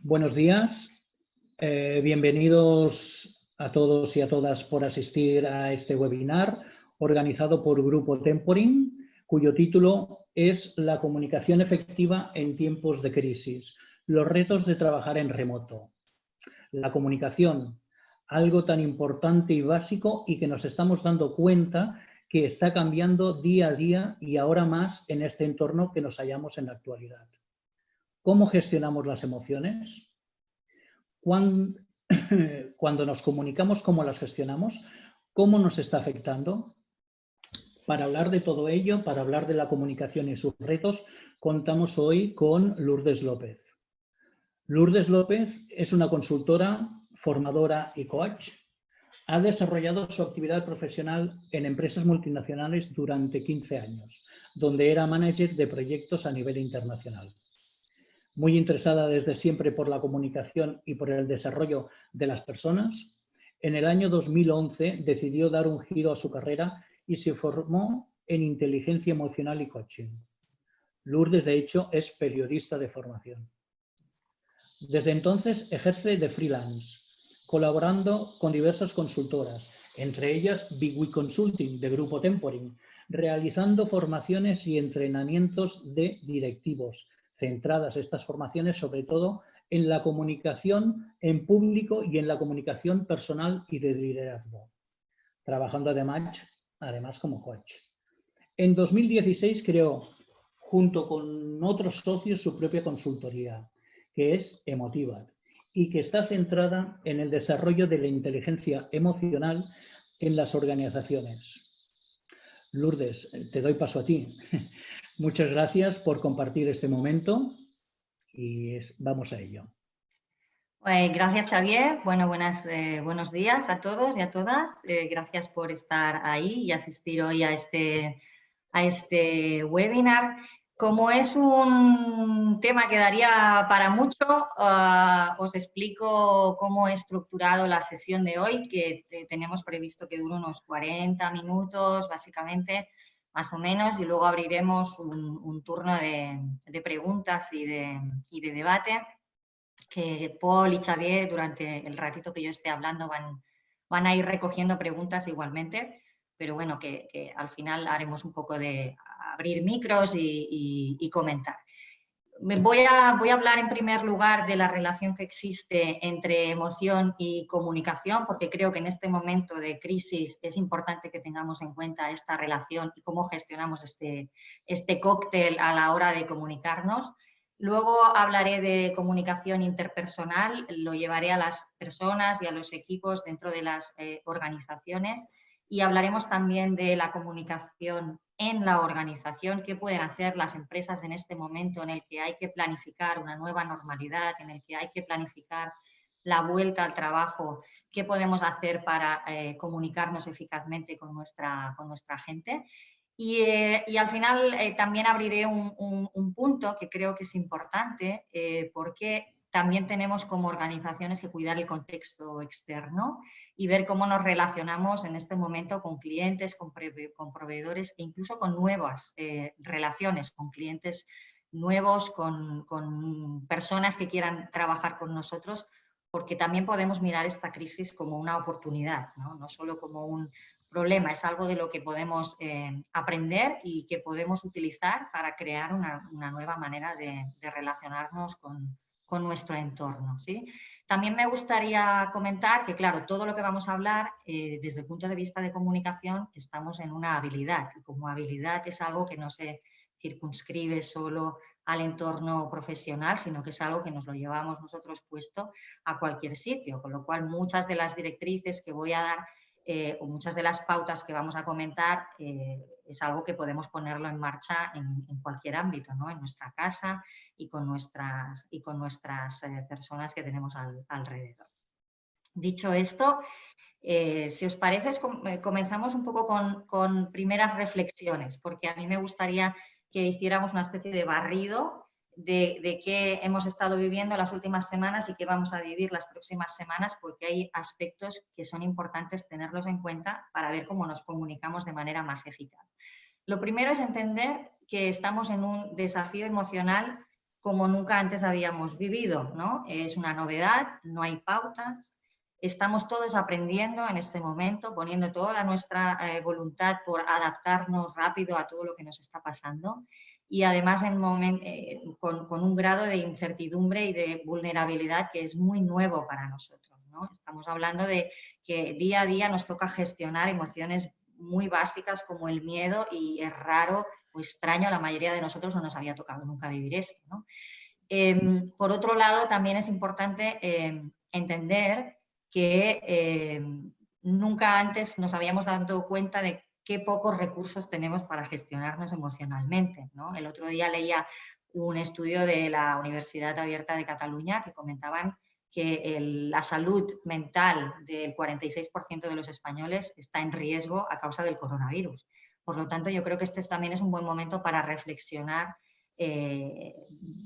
Buenos días, bienvenidos a todos y a todas por asistir a este webinar organizado por Grupo Temporin, cuyo título es La comunicación efectiva en tiempos de crisis, los retos de trabajar en remoto. La comunicación, algo tan importante y básico y que nos estamos dando cuenta que está cambiando día a día y ahora más en este entorno que nos hallamos en la actualidad. ¿Cómo gestionamos las emociones? Cuando nos comunicamos, ¿cómo las gestionamos? ¿Cómo nos está afectando? Para hablar de todo ello, para hablar de la comunicación y sus retos, contamos hoy con Lourdes López. Lourdes López es una consultora, formadora y coach. Ha desarrollado su actividad profesional en empresas multinacionales durante 15 años, donde era manager de proyectos a nivel internacional. Muy interesada desde siempre por la comunicación y por el desarrollo de las personas, en el año 2011 decidió dar un giro a su carrera y se formó en inteligencia emocional y coaching. Lourdes, de hecho, es periodista de formación. Desde entonces ejerce de freelance, colaborando con diversas consultoras, entre ellas Big We Consulting, de Grupo Temporin, realizando formaciones y entrenamientos de directivos, centradas estas formaciones sobre todo en la comunicación en público y en la comunicación personal y de liderazgo, trabajando además como coach. En 2016 creó, junto con otros socios, su propia consultoría, que es Emotivat, y que está centrada en el desarrollo de la inteligencia emocional en las organizaciones. Lourdes, te doy paso a ti. Muchas gracias por compartir este momento y vamos a ello. Gracias, Xavier. Bueno, buenos días a todos y a todas. Gracias por estar ahí y asistir hoy a este webinar. Como es un tema que daría para mucho, os explico cómo he estructurado la sesión de hoy, que tenemos previsto que dure unos 40 minutos, básicamente, más o menos, y luego abriremos un turno de preguntas y de debate, que Paul y Xavier, durante el ratito que yo esté hablando, van a ir recogiendo preguntas igualmente, pero bueno, que al final haremos un poco de abrir micros y comentar. Voy a hablar en primer lugar de la relación que existe entre emoción y comunicación, porque creo que en este momento de crisis es importante que tengamos en cuenta esta relación y cómo gestionamos este cóctel a la hora de comunicarnos. Luego hablaré de comunicación interpersonal, lo llevaré a las personas y a los equipos dentro de las organizaciones, y hablaremos también de la comunicación en la organización, qué pueden hacer las empresas en este momento en el que hay que planificar una nueva normalidad, en el que hay que planificar la vuelta al trabajo, qué podemos hacer para comunicarnos eficazmente con nuestra gente. Y al final también abriré un punto que creo que es importante, porque también tenemos como organizaciones que cuidar el contexto externo y ver cómo nos relacionamos en este momento con clientes, con proveedores e incluso con nuevas relaciones, con clientes nuevos, con personas que quieran trabajar con nosotros, porque también podemos mirar esta crisis como una oportunidad, no solo como un problema, es algo de lo que podemos aprender y que podemos utilizar para crear una nueva manera de relacionarnos con nuestro entorno, ¿sí? También me gustaría comentar que, claro, todo lo que vamos a hablar desde el punto de vista de comunicación estamos en una habilidad, y como habilidad es algo que no se circunscribe solo al entorno profesional, sino que es algo que nos lo llevamos nosotros puesto a cualquier sitio, con lo cual muchas de las directrices que voy a dar o muchas de las pautas que vamos a comentar es algo que podemos ponerlo en marcha en cualquier ámbito, ¿no? En nuestra casa y con nuestras personas que tenemos alrededor. Dicho esto, si os parece, comenzamos un poco con primeras reflexiones, porque a mí me gustaría que hiciéramos una especie de barrido de qué hemos estado viviendo las últimas semanas y qué vamos a vivir las próximas semanas, porque hay aspectos que son importantes tenerlos en cuenta para ver cómo nos comunicamos de manera más eficaz. Lo primero es entender que estamos en un desafío emocional como nunca antes habíamos vivido, ¿no? Es una novedad, no hay pautas, estamos todos aprendiendo en este momento, poniendo toda nuestra voluntad por adaptarnos rápido a todo lo que nos está pasando y además con un grado de incertidumbre y de vulnerabilidad que es muy nuevo para nosotros, ¿no? Estamos hablando de que día a día nos toca gestionar emociones muy básicas como el miedo y es raro o extraño, a la mayoría de nosotros no nos había tocado nunca vivir esto, ¿no? Por otro lado, también es importante entender que nunca antes nos habíamos dado cuenta de qué pocos recursos tenemos para gestionarnos emocionalmente, ¿no? El otro día leía un estudio de la Universidad Abierta de Cataluña que comentaban que la salud mental del 46% de los españoles está en riesgo a causa del coronavirus. Por lo tanto, yo creo que este también es un buen momento para reflexionar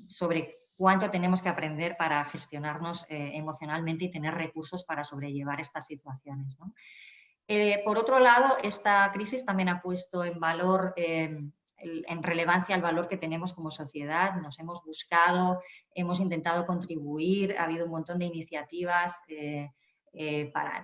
sobre cuánto tenemos que aprender para gestionarnos emocionalmente y tener recursos para sobrellevar estas situaciones, ¿no? Por otro lado, esta crisis también ha puesto en valor, en relevancia el valor que tenemos como sociedad. Nos hemos buscado, hemos intentado contribuir, ha habido un montón de iniciativas de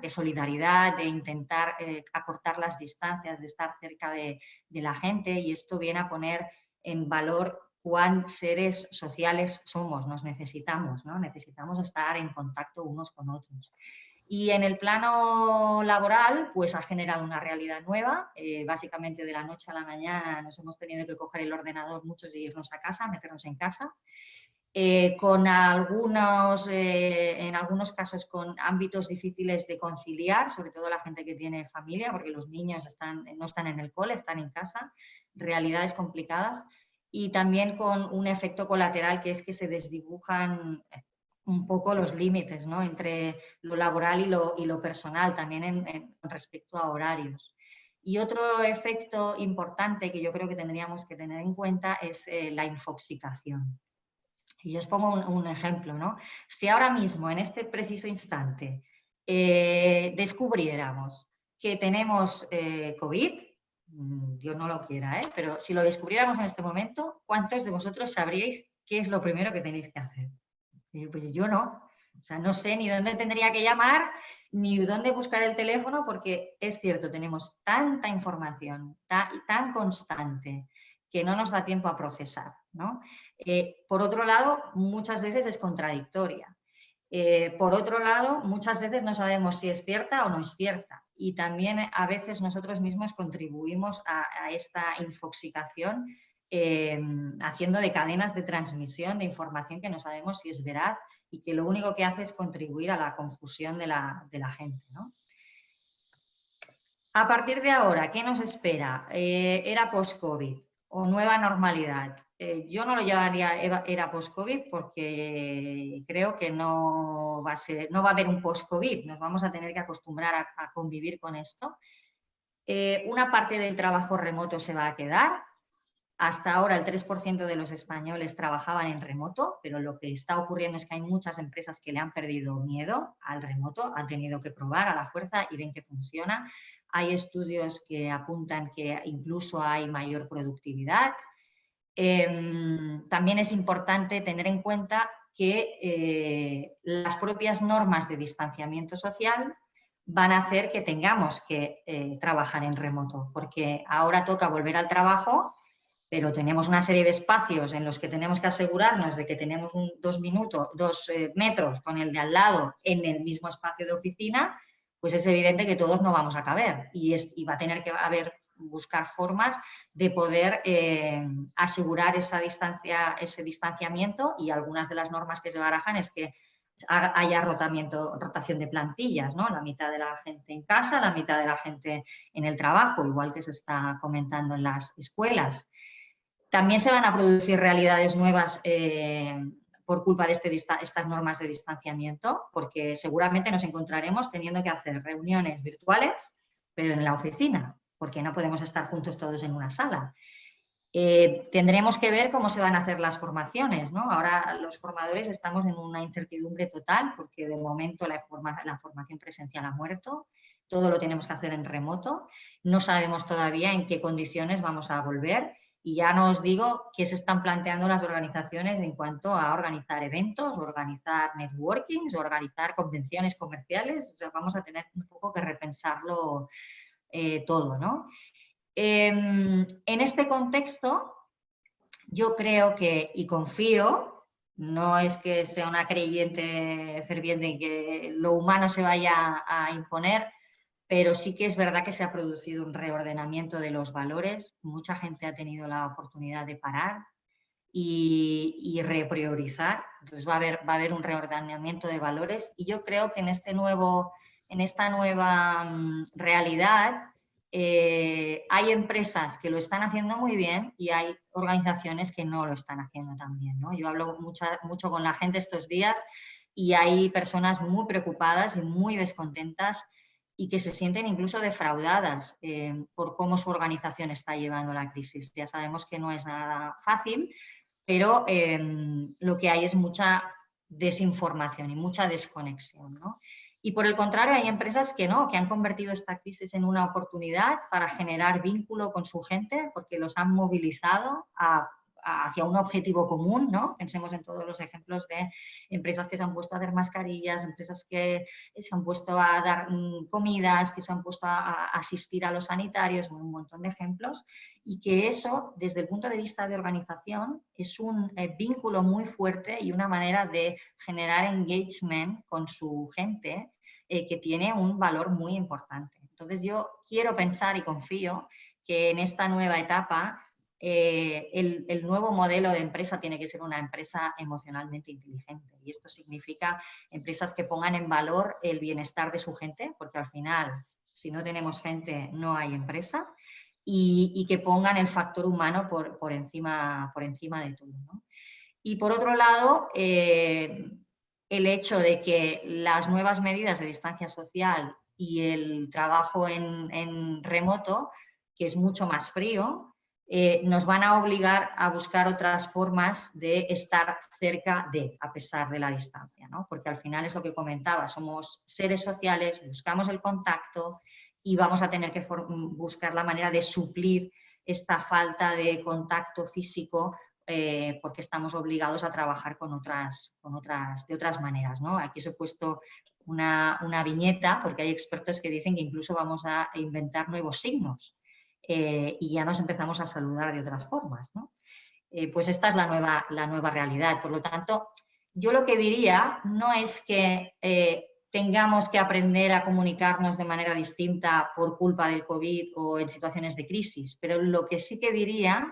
solidaridad, de intentar acortar las distancias, de estar cerca de la gente, y esto viene a poner en valor cuán seres sociales somos, nos necesitamos, ¿no? Necesitamos estar en contacto unos con otros. Y en el plano laboral, pues ha generado una realidad nueva. Básicamente de la noche a la mañana nos hemos tenido que coger el ordenador muchos y irnos a casa, meternos en casa. En algunos casos con ámbitos difíciles de conciliar, sobre todo la gente que tiene familia, porque los niños no están en el cole, están en casa, realidades complicadas. Y también con un efecto colateral que es que se desdibujan un poco los límites, ¿no? Entre lo laboral y lo personal, también respecto a horarios. Y otro efecto importante que yo creo que tendríamos que tener en cuenta es la infoxicación. Y yo os pongo un ejemplo, ¿no? Si ahora mismo, en este preciso instante, descubriéramos que tenemos COVID, Dios no lo quiera, pero si lo descubriéramos en este momento, ¿cuántos de vosotros sabríais qué es lo primero que tenéis que hacer? Pues yo no. O sea, no sé ni dónde tendría que llamar, ni dónde buscar el teléfono, porque es cierto, tenemos tanta información tan constante que no nos da tiempo a procesar, ¿no? Por otro lado, muchas veces es contradictoria. Por otro lado, muchas veces no sabemos si es cierta o no es cierta. Y también a veces nosotros mismos contribuimos a esta infoxicación haciendo de cadenas de transmisión de información que no sabemos si es veraz y que lo único que hace es contribuir a la confusión de la gente, ¿no? A partir de ahora, ¿qué nos espera? Era post-COVID o nueva normalidad. Yo no lo llamaría era post-COVID porque creo que no va a haber un post-COVID. Nos vamos a tener que acostumbrar a convivir con esto. Una parte del trabajo remoto se va a quedar. Hasta ahora el 3% de los españoles trabajaban en remoto, pero lo que está ocurriendo es que hay muchas empresas que le han perdido miedo al remoto, han tenido que probar a la fuerza y ven que funciona. Hay estudios que apuntan que incluso hay mayor productividad. También es importante tener en cuenta que las propias normas de distanciamiento social van a hacer que tengamos que trabajar en remoto, porque ahora toca volver al trabajo, pero tenemos una serie de espacios en los que tenemos que asegurarnos de que tenemos 2 metros con el de al lado en el mismo espacio de oficina, pues es evidente que todos no vamos a caber y va a tener que buscar formas de poder asegurar ese distanciamiento, y algunas de las normas que se barajan es que haya rotación de plantillas, ¿no? La mitad de la gente en casa, la mitad de la gente en el trabajo, igual que se está comentando en las escuelas. También se van a producir realidades nuevas por culpa de estas normas de distanciamiento, porque seguramente nos encontraremos teniendo que hacer reuniones virtuales, pero en la oficina, porque no podemos estar juntos todos en una sala. Tendremos que ver cómo se van a hacer las formaciones, ¿no? Ahora los formadores estamos en una incertidumbre total, porque de momento la formación presencial ha muerto, todo lo tenemos que hacer en remoto, no sabemos todavía en qué condiciones vamos a volver. Y ya no os digo qué se están planteando las organizaciones en cuanto a organizar eventos, organizar networkings, organizar convenciones comerciales. O sea, vamos a tener un poco que repensarlo todo, ¿no? En este contexto, yo creo que, y confío, no es que sea una creyente ferviente en que lo humano se vaya a imponer, pero sí que es verdad que se ha producido un reordenamiento de los valores. Mucha gente ha tenido la oportunidad de parar y repriorizar. Entonces va a haber un reordenamiento de valores y yo creo que en esta nueva realidad hay empresas que lo están haciendo muy bien y hay organizaciones que no lo están haciendo tan bien, ¿no? Yo hablo mucho con la gente estos días y hay personas muy preocupadas y muy descontentas y que se sienten incluso defraudadas por cómo su organización está llevando la crisis. Ya sabemos que no es nada fácil, pero lo que hay es mucha desinformación y mucha desconexión, ¿no? Y por el contrario, hay empresas que no, que han convertido esta crisis en una oportunidad para generar vínculo con su gente, porque los han movilizado hacia un objetivo común, ¿no? Pensemos en todos los ejemplos de empresas que se han puesto a hacer mascarillas, empresas que se han puesto a dar comidas, que se han puesto a asistir a los sanitarios, un montón de ejemplos, y que eso, desde el punto de vista de organización, es un vínculo muy fuerte y una manera de generar engagement con su gente que tiene un valor muy importante. Entonces yo quiero pensar y confío que en esta nueva etapa el nuevo modelo de empresa tiene que ser una empresa emocionalmente inteligente y esto significa empresas que pongan en valor el bienestar de su gente, porque al final, si no tenemos gente, no hay empresa, y que pongan el factor humano por encima de todo, ¿no? Y por otro lado, el hecho de que las nuevas medidas de distancia social y el trabajo en remoto, que es mucho más frío, nos van a obligar a buscar otras formas de estar cerca de, a pesar de la distancia, ¿no? Porque al final es lo que comentaba, somos seres sociales, buscamos el contacto y vamos a tener que buscar la manera de suplir esta falta de contacto físico porque estamos obligados a trabajar de otras maneras, ¿no? Aquí os he puesto una viñeta porque hay expertos que dicen que incluso vamos a inventar nuevos signos y ya nos empezamos a saludar de otras formas, ¿no? Pues esta es la nueva realidad. Por lo tanto, yo lo que diría no es que tengamos que aprender a comunicarnos de manera distinta por culpa del COVID o en situaciones de crisis, pero lo que sí que diría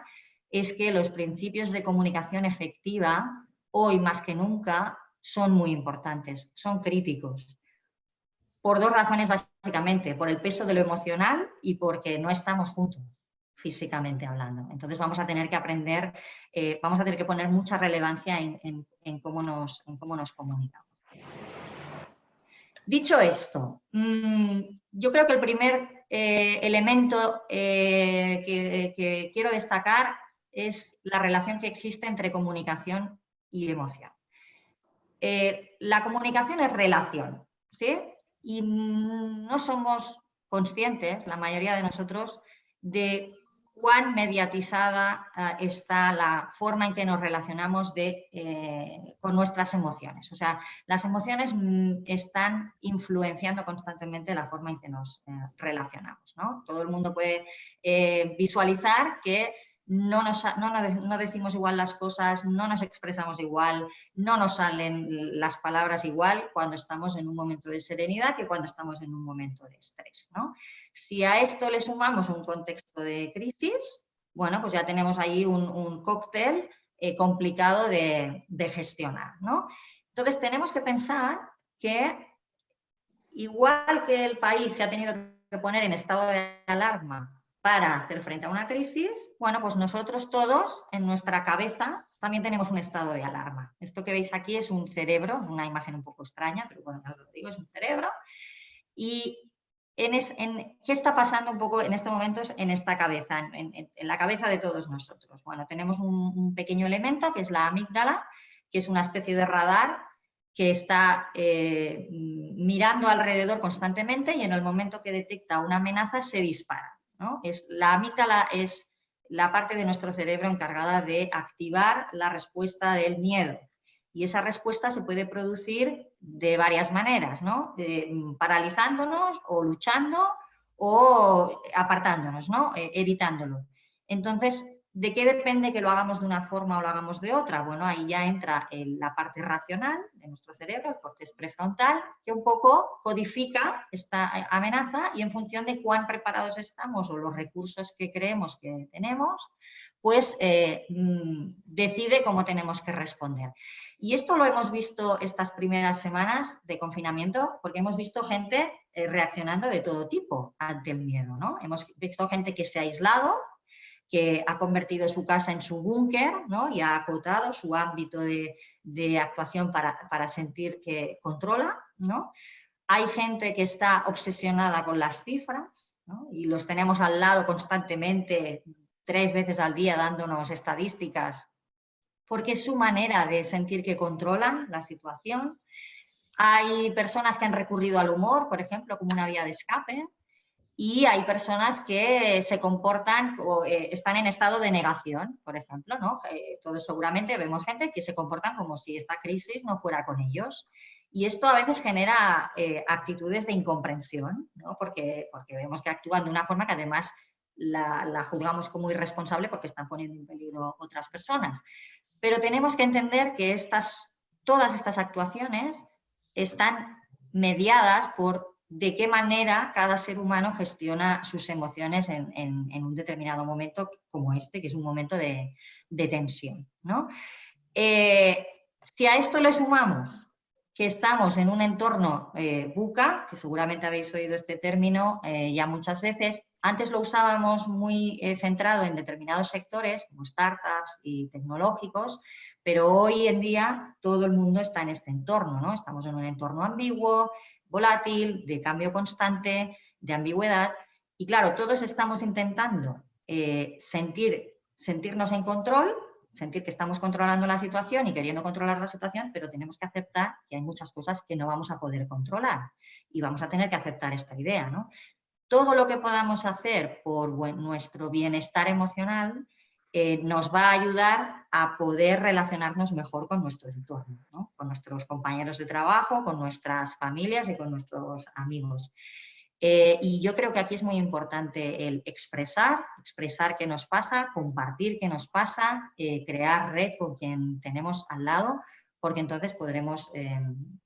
es que los principios de comunicación efectiva, hoy más que nunca, son muy importantes, son críticos. Por dos razones básicamente, por el peso de lo emocional y porque no estamos juntos físicamente hablando. Entonces vamos a tener que aprender, vamos a tener que poner mucha relevancia en cómo nos comunicamos. Dicho esto, yo creo que el primer elemento que quiero destacar es la relación que existe entre comunicación y emoción. La comunicación es relación, ¿sí? Y no somos conscientes, la mayoría de nosotros, de cuán mediatizada está la forma en que nos relacionamos con nuestras emociones. O sea, las emociones están influenciando constantemente la forma en que nos relacionamos, ¿no? Todo el mundo puede visualizar que no decimos igual las cosas, no nos expresamos igual, no nos salen las palabras igual cuando estamos en un momento de serenidad que cuando estamos en un momento de estrés, ¿no? Si a esto le sumamos un contexto de crisis, bueno, pues ya tenemos ahí un cóctel complicado de gestionar, ¿no? Entonces tenemos que pensar que igual que el país se ha tenido que poner en estado de alarma para hacer frente a una crisis, bueno, pues nosotros todos en nuestra cabeza también tenemos un estado de alarma. Esto que veis aquí es un cerebro, es una imagen un poco extraña, pero bueno, os lo digo, es un cerebro. Y ¿qué está pasando un poco en este momento en esta cabeza, en la cabeza de todos nosotros? Bueno, tenemos un pequeño elemento que es la amígdala, que es una especie de radar que está mirando alrededor constantemente y en el momento que detecta una amenaza se dispara, ¿no? La amígdala es la parte de nuestro cerebro encargada de activar la respuesta del miedo. Y esa respuesta se puede producir de varias maneras, ¿no? Paralizándonos o luchando o apartándonos, ¿no? Evitándolo. Entonces, ¿de qué depende que lo hagamos de una forma o lo hagamos de otra? Bueno, ahí ya entra la parte racional de nuestro cerebro, el córtex prefrontal, que un poco codifica esta amenaza y en función de cuán preparados estamos o los recursos que creemos que tenemos, pues decide cómo tenemos que responder. Y esto lo hemos visto estas primeras semanas de confinamiento porque hemos visto gente reaccionando de todo tipo ante el miedo, ¿no? Hemos visto gente que se ha aislado, que ha convertido su casa en su búnker, ¿no? Y ha acotado su ámbito de actuación para sentir que controla, ¿no? Hay gente que está obsesionada con las cifras, ¿no? Y los tenemos al lado constantemente, 3 veces al día dándonos estadísticas, porque es su manera de sentir que controlan la situación. Hay personas que han recurrido al humor, por ejemplo, como una vía de escape. Y hay personas que se comportan o están en estado de negación, por ejemplo, ¿no? Todos seguramente vemos gente que se comportan como si esta crisis no fuera con ellos. Y esto a veces genera actitudes de incomprensión, ¿no? Porque vemos que actúan de una forma que además la juzgamos como irresponsable porque están poniendo en peligro otras personas. Pero tenemos que entender que todas estas actuaciones están mediadas por de qué manera cada ser humano gestiona sus emociones en un determinado momento como este, que es un momento de tensión, ¿no? Si a esto le sumamos que estamos en un entorno VUCA, que seguramente habéis oído este término ya muchas veces, antes lo usábamos muy centrado en determinados sectores, como startups y tecnológicos, pero hoy en día todo el mundo está en este entorno, ¿no? Estamos en un entorno ambiguo, volátil, de cambio constante, de ambigüedad. Y claro, todos estamos intentando sentirnos en control, sentir que estamos controlando la situación y queriendo controlar la situación, pero tenemos que aceptar que hay muchas cosas que no vamos a poder controlar y vamos a tener que aceptar esta idea, ¿no? Todo lo que podamos hacer por nuestro bienestar emocional nos va a ayudar a poder relacionarnos mejor con nuestro entorno, ¿no? Con nuestros compañeros de trabajo, con nuestras familias y con nuestros amigos. Y yo creo que aquí es muy importante el expresar qué nos pasa, compartir qué nos pasa, crear red con quien tenemos al lado, porque entonces podremos,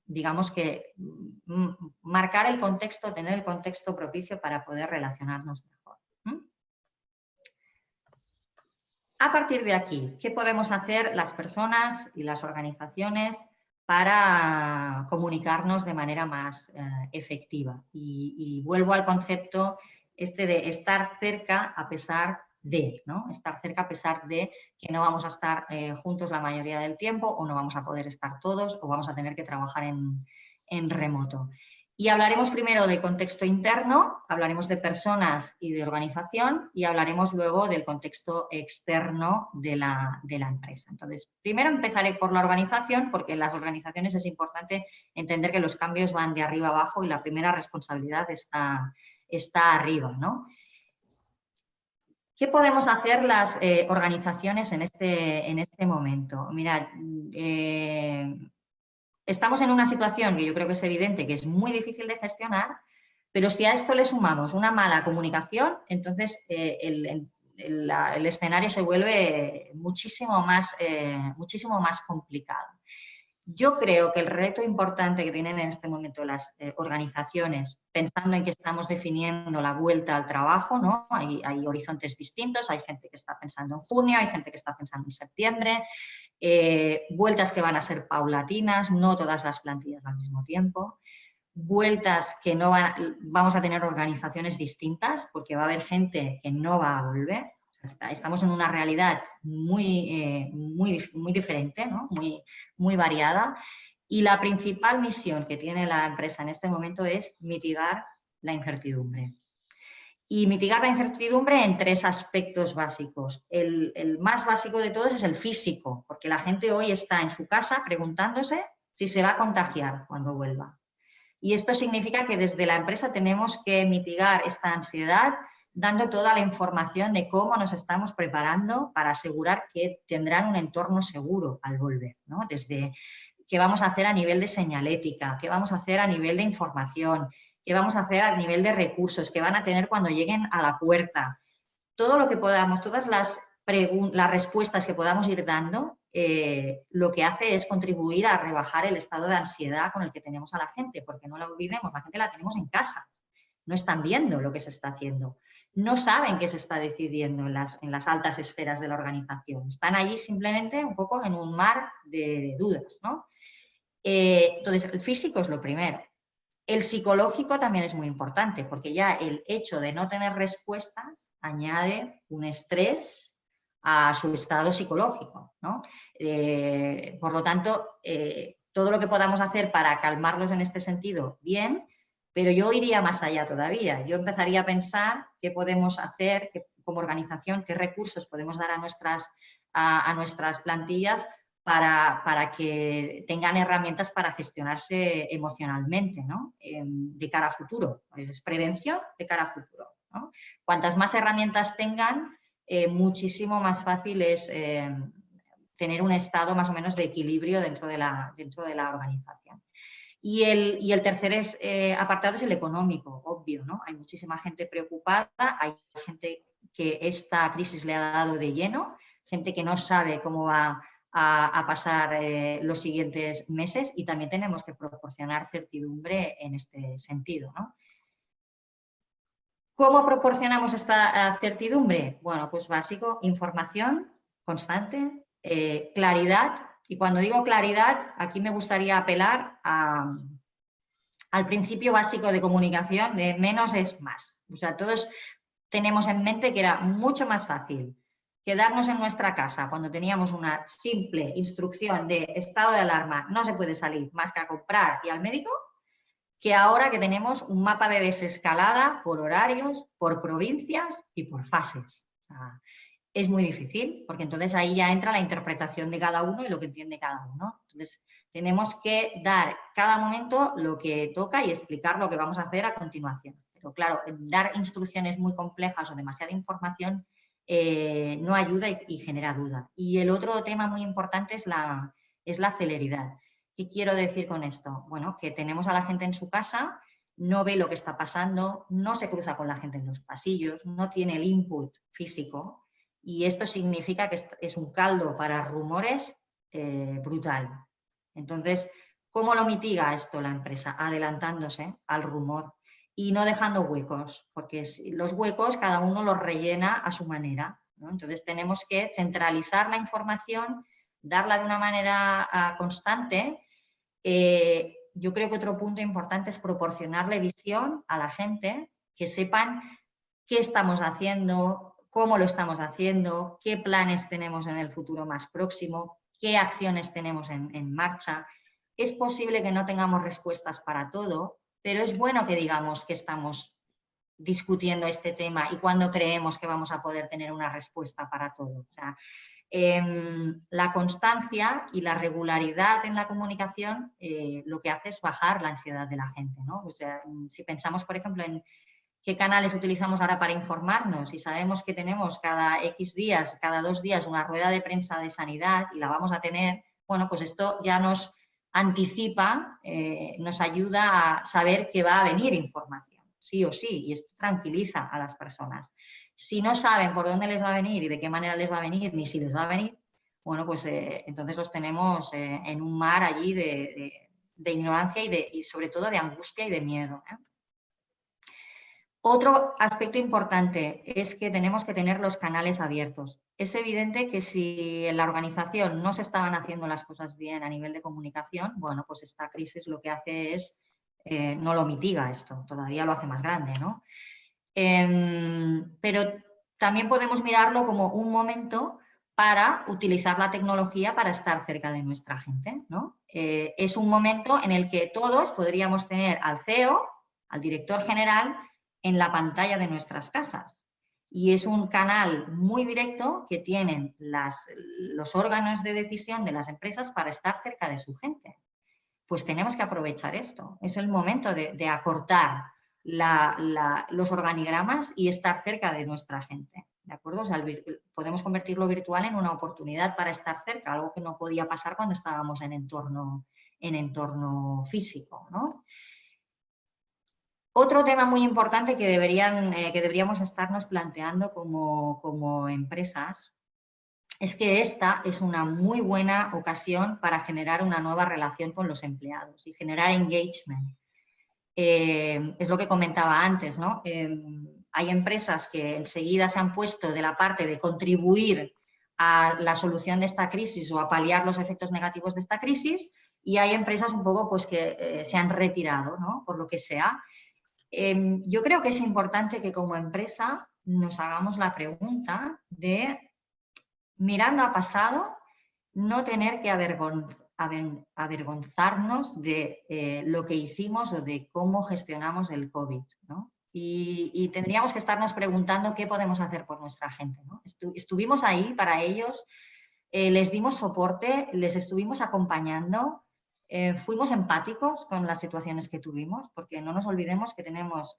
digamos que, marcar el contexto, tener el contexto propicio para poder relacionarnos mejor. A partir de aquí, ¿qué podemos hacer las personas y las organizaciones para comunicarnos de manera más efectiva? Y vuelvo al concepto de estar cerca a pesar de, ¿no? Estar cerca a pesar de que no vamos a estar juntos la mayoría del tiempo o no vamos a poder estar todos o vamos a tener que trabajar en remoto. Y hablaremos primero de contexto interno, hablaremos de personas y de organización y hablaremos luego del contexto externo de la empresa. Entonces, primero empezaré por la organización porque en las organizaciones es importante entender que los cambios van de arriba abajo y la primera responsabilidad está arriba, ¿no? ¿Qué podemos hacer las organizaciones en este momento? Mirad, estamos en una situación que yo creo que es evidente que es muy difícil de gestionar, pero si a esto le sumamos una mala comunicación, entonces el escenario se vuelve muchísimo más complicado. Yo creo que el reto importante que tienen en este momento las organizaciones, pensando en que estamos definiendo la vuelta al trabajo, ¿no? Hay horizontes distintos, hay gente que está pensando en junio, hay gente que está pensando en septiembre, vueltas que van a ser paulatinas, no todas las plantillas al mismo tiempo, vueltas que no vamos a tener organizaciones distintas porque va a haber gente que no va a volver. Estamos en una realidad muy diferente, ¿no? muy variada, y la principal misión que tiene la empresa en este momento es mitigar la incertidumbre. Y mitigar la incertidumbre en 3 aspectos básicos. El más básico de todos es el físico, porque la gente hoy está en su casa preguntándose si se va a contagiar cuando vuelva. Y esto significa que desde la empresa tenemos que mitigar esta ansiedad dando toda la información de cómo nos estamos preparando para asegurar que tendrán un entorno seguro al volver, ¿no? Desde qué vamos a hacer a nivel de señalética, qué vamos a hacer a nivel de información, qué vamos a hacer a nivel de recursos que van a tener cuando lleguen a la puerta. Todo lo que podamos, todas las respuestas que podamos ir dando, lo que hace es contribuir a rebajar el estado de ansiedad con el que tenemos a la gente, porque no lo olvidemos, la gente la tenemos en casa, no están viendo lo que se está haciendo, no saben qué se está decidiendo en las altas esferas de la organización, están allí simplemente un poco en un mar de dudas, ¿no? Entonces, el físico es lo primero. El psicológico también es muy importante, porque ya el hecho de no tener respuestas añade un estrés a su estado psicológico, ¿no? Por lo tanto, todo lo que podamos hacer para calmarlos en este sentido, bien, pero yo iría más allá todavía. Yo empezaría a pensar qué podemos hacer como organización, qué recursos podemos dar a nuestras plantillas para que tengan herramientas para gestionarse emocionalmente, ¿no? De cara a futuro. Pues es prevención de cara a futuro, ¿no? Cuantas más herramientas tengan, muchísimo más fácil es tener un estado más o menos de equilibrio dentro de la organización. Y el tercer apartado es el económico, obvio, ¿no? Hay muchísima gente preocupada, hay gente que esta crisis le ha dado de lleno, gente que no sabe cómo va a pasar los siguientes meses, y también tenemos que proporcionar certidumbre en este sentido, ¿no? ¿Cómo proporcionamos esta certidumbre? Bueno, pues básico, información constante, claridad. Y cuando digo claridad, aquí me gustaría apelar al principio básico de comunicación de menos es más. O sea, todos tenemos en mente que era mucho más fácil quedarnos en nuestra casa cuando teníamos una simple instrucción de estado de alarma, no se puede salir más que a comprar y al médico, que ahora que tenemos un mapa de desescalada por horarios, por provincias y por fases. O sea, es muy difícil, porque entonces ahí ya entra la interpretación de cada uno y lo que entiende cada uno. Entonces, tenemos que dar cada momento lo que toca y explicar lo que vamos a hacer a continuación. Pero claro, dar instrucciones muy complejas o demasiada información no ayuda y genera duda. Y el otro tema muy importante es la celeridad. ¿Qué quiero decir con esto? Bueno, que tenemos a la gente en su casa, no ve lo que está pasando, no se cruza con la gente en los pasillos, no tiene el input físico, y esto significa que es un caldo para rumores brutal. Entonces, ¿cómo lo mitiga esto la empresa? Adelantándose al rumor y no dejando huecos, porque los huecos cada uno los rellena a su manera, ¿no? Entonces, tenemos que centralizar la información, darla de una manera constante. Yo creo que otro punto importante es proporcionarle visión a la gente, que sepan qué estamos haciendo, cómo lo estamos haciendo, qué planes tenemos en el futuro más próximo, qué acciones tenemos en marcha. Es posible que no tengamos respuestas para todo, pero es bueno que digamos que estamos discutiendo este tema y cuando creemos que vamos a poder tener una respuesta para todo. O sea, la constancia y la regularidad en la comunicación lo que hace es bajar la ansiedad de la gente, ¿no? O sea, si pensamos, por ejemplo, en qué canales utilizamos ahora para informarnos y sabemos que tenemos cada X días, cada 2 días una rueda de prensa de sanidad y la vamos a tener, bueno, pues esto ya nos anticipa, nos ayuda a saber que va a venir información, sí o sí, y esto tranquiliza a las personas. Si no saben por dónde les va a venir y de qué manera les va a venir, ni si les va a venir, bueno, pues entonces los tenemos en un mar allí de ignorancia y sobre todo de angustia y de miedo, ¿eh? Otro aspecto importante es que tenemos que tener los canales abiertos. Es evidente que si en la organización no se estaban haciendo las cosas bien a nivel de comunicación, bueno, pues esta crisis lo que hace es, no lo mitiga esto, todavía lo hace más grande, ¿no? Pero también podemos mirarlo como un momento para utilizar la tecnología para estar cerca de nuestra gente, ¿no? Es un momento en el que todos podríamos tener al CEO, al director general, en la pantalla de nuestras casas. Y es un canal muy directo que tienen los órganos de decisión de las empresas para estar cerca de su gente. Pues tenemos que aprovechar esto. Es el momento de acortar los organigramas y estar cerca de nuestra gente, ¿de acuerdo? O sea, podemos convertir lo virtual en una oportunidad para estar cerca, algo que no podía pasar cuando estábamos en entorno físico, ¿no? Otro tema muy importante que deberíamos estarnos planteando como empresas es que esta es una muy buena ocasión para generar una nueva relación con los empleados y generar engagement. Es lo que comentaba antes, ¿no? Hay empresas que enseguida se han puesto de la parte de contribuir a la solución de esta crisis o a paliar los efectos negativos de esta crisis, y hay empresas un poco pues, que se han retirado, ¿no? Por lo que sea. Yo creo que es importante que como empresa nos hagamos la pregunta de, mirando a pasado, no tener que avergonzarnos de lo que hicimos o de cómo gestionamos el COVID, ¿no? Y tendríamos que estarnos preguntando qué podemos hacer por nuestra gente, ¿no? Estuvimos ahí para ellos, les dimos soporte, les estuvimos acompañando, fuimos empáticos con las situaciones que tuvimos, porque no nos olvidemos que tenemos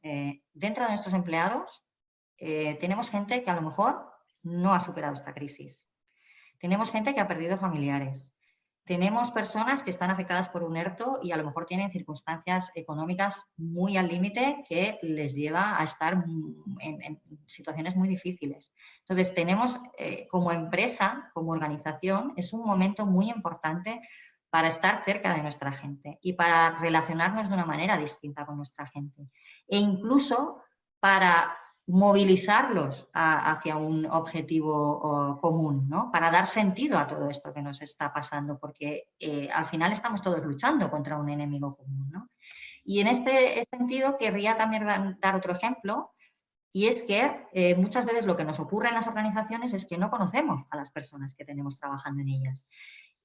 dentro de nuestros empleados, tenemos gente que a lo mejor no ha superado esta crisis. Tenemos gente que ha perdido familiares. Tenemos personas que están afectadas por un ERTO y a lo mejor tienen circunstancias económicas muy al límite que les lleva a estar en situaciones muy difíciles. Entonces, tenemos como empresa, como organización, es un momento muy importante para estar cerca de nuestra gente y para relacionarnos de una manera distinta con nuestra gente. E incluso para movilizarlos hacia un objetivo común, ¿no? Para dar sentido a todo esto que nos está pasando, porque al final estamos todos luchando contra un enemigo común, ¿no? Y en este sentido querría también dar otro ejemplo, y es que muchas veces lo que nos ocurre en las organizaciones es que no conocemos a las personas que tenemos trabajando en ellas.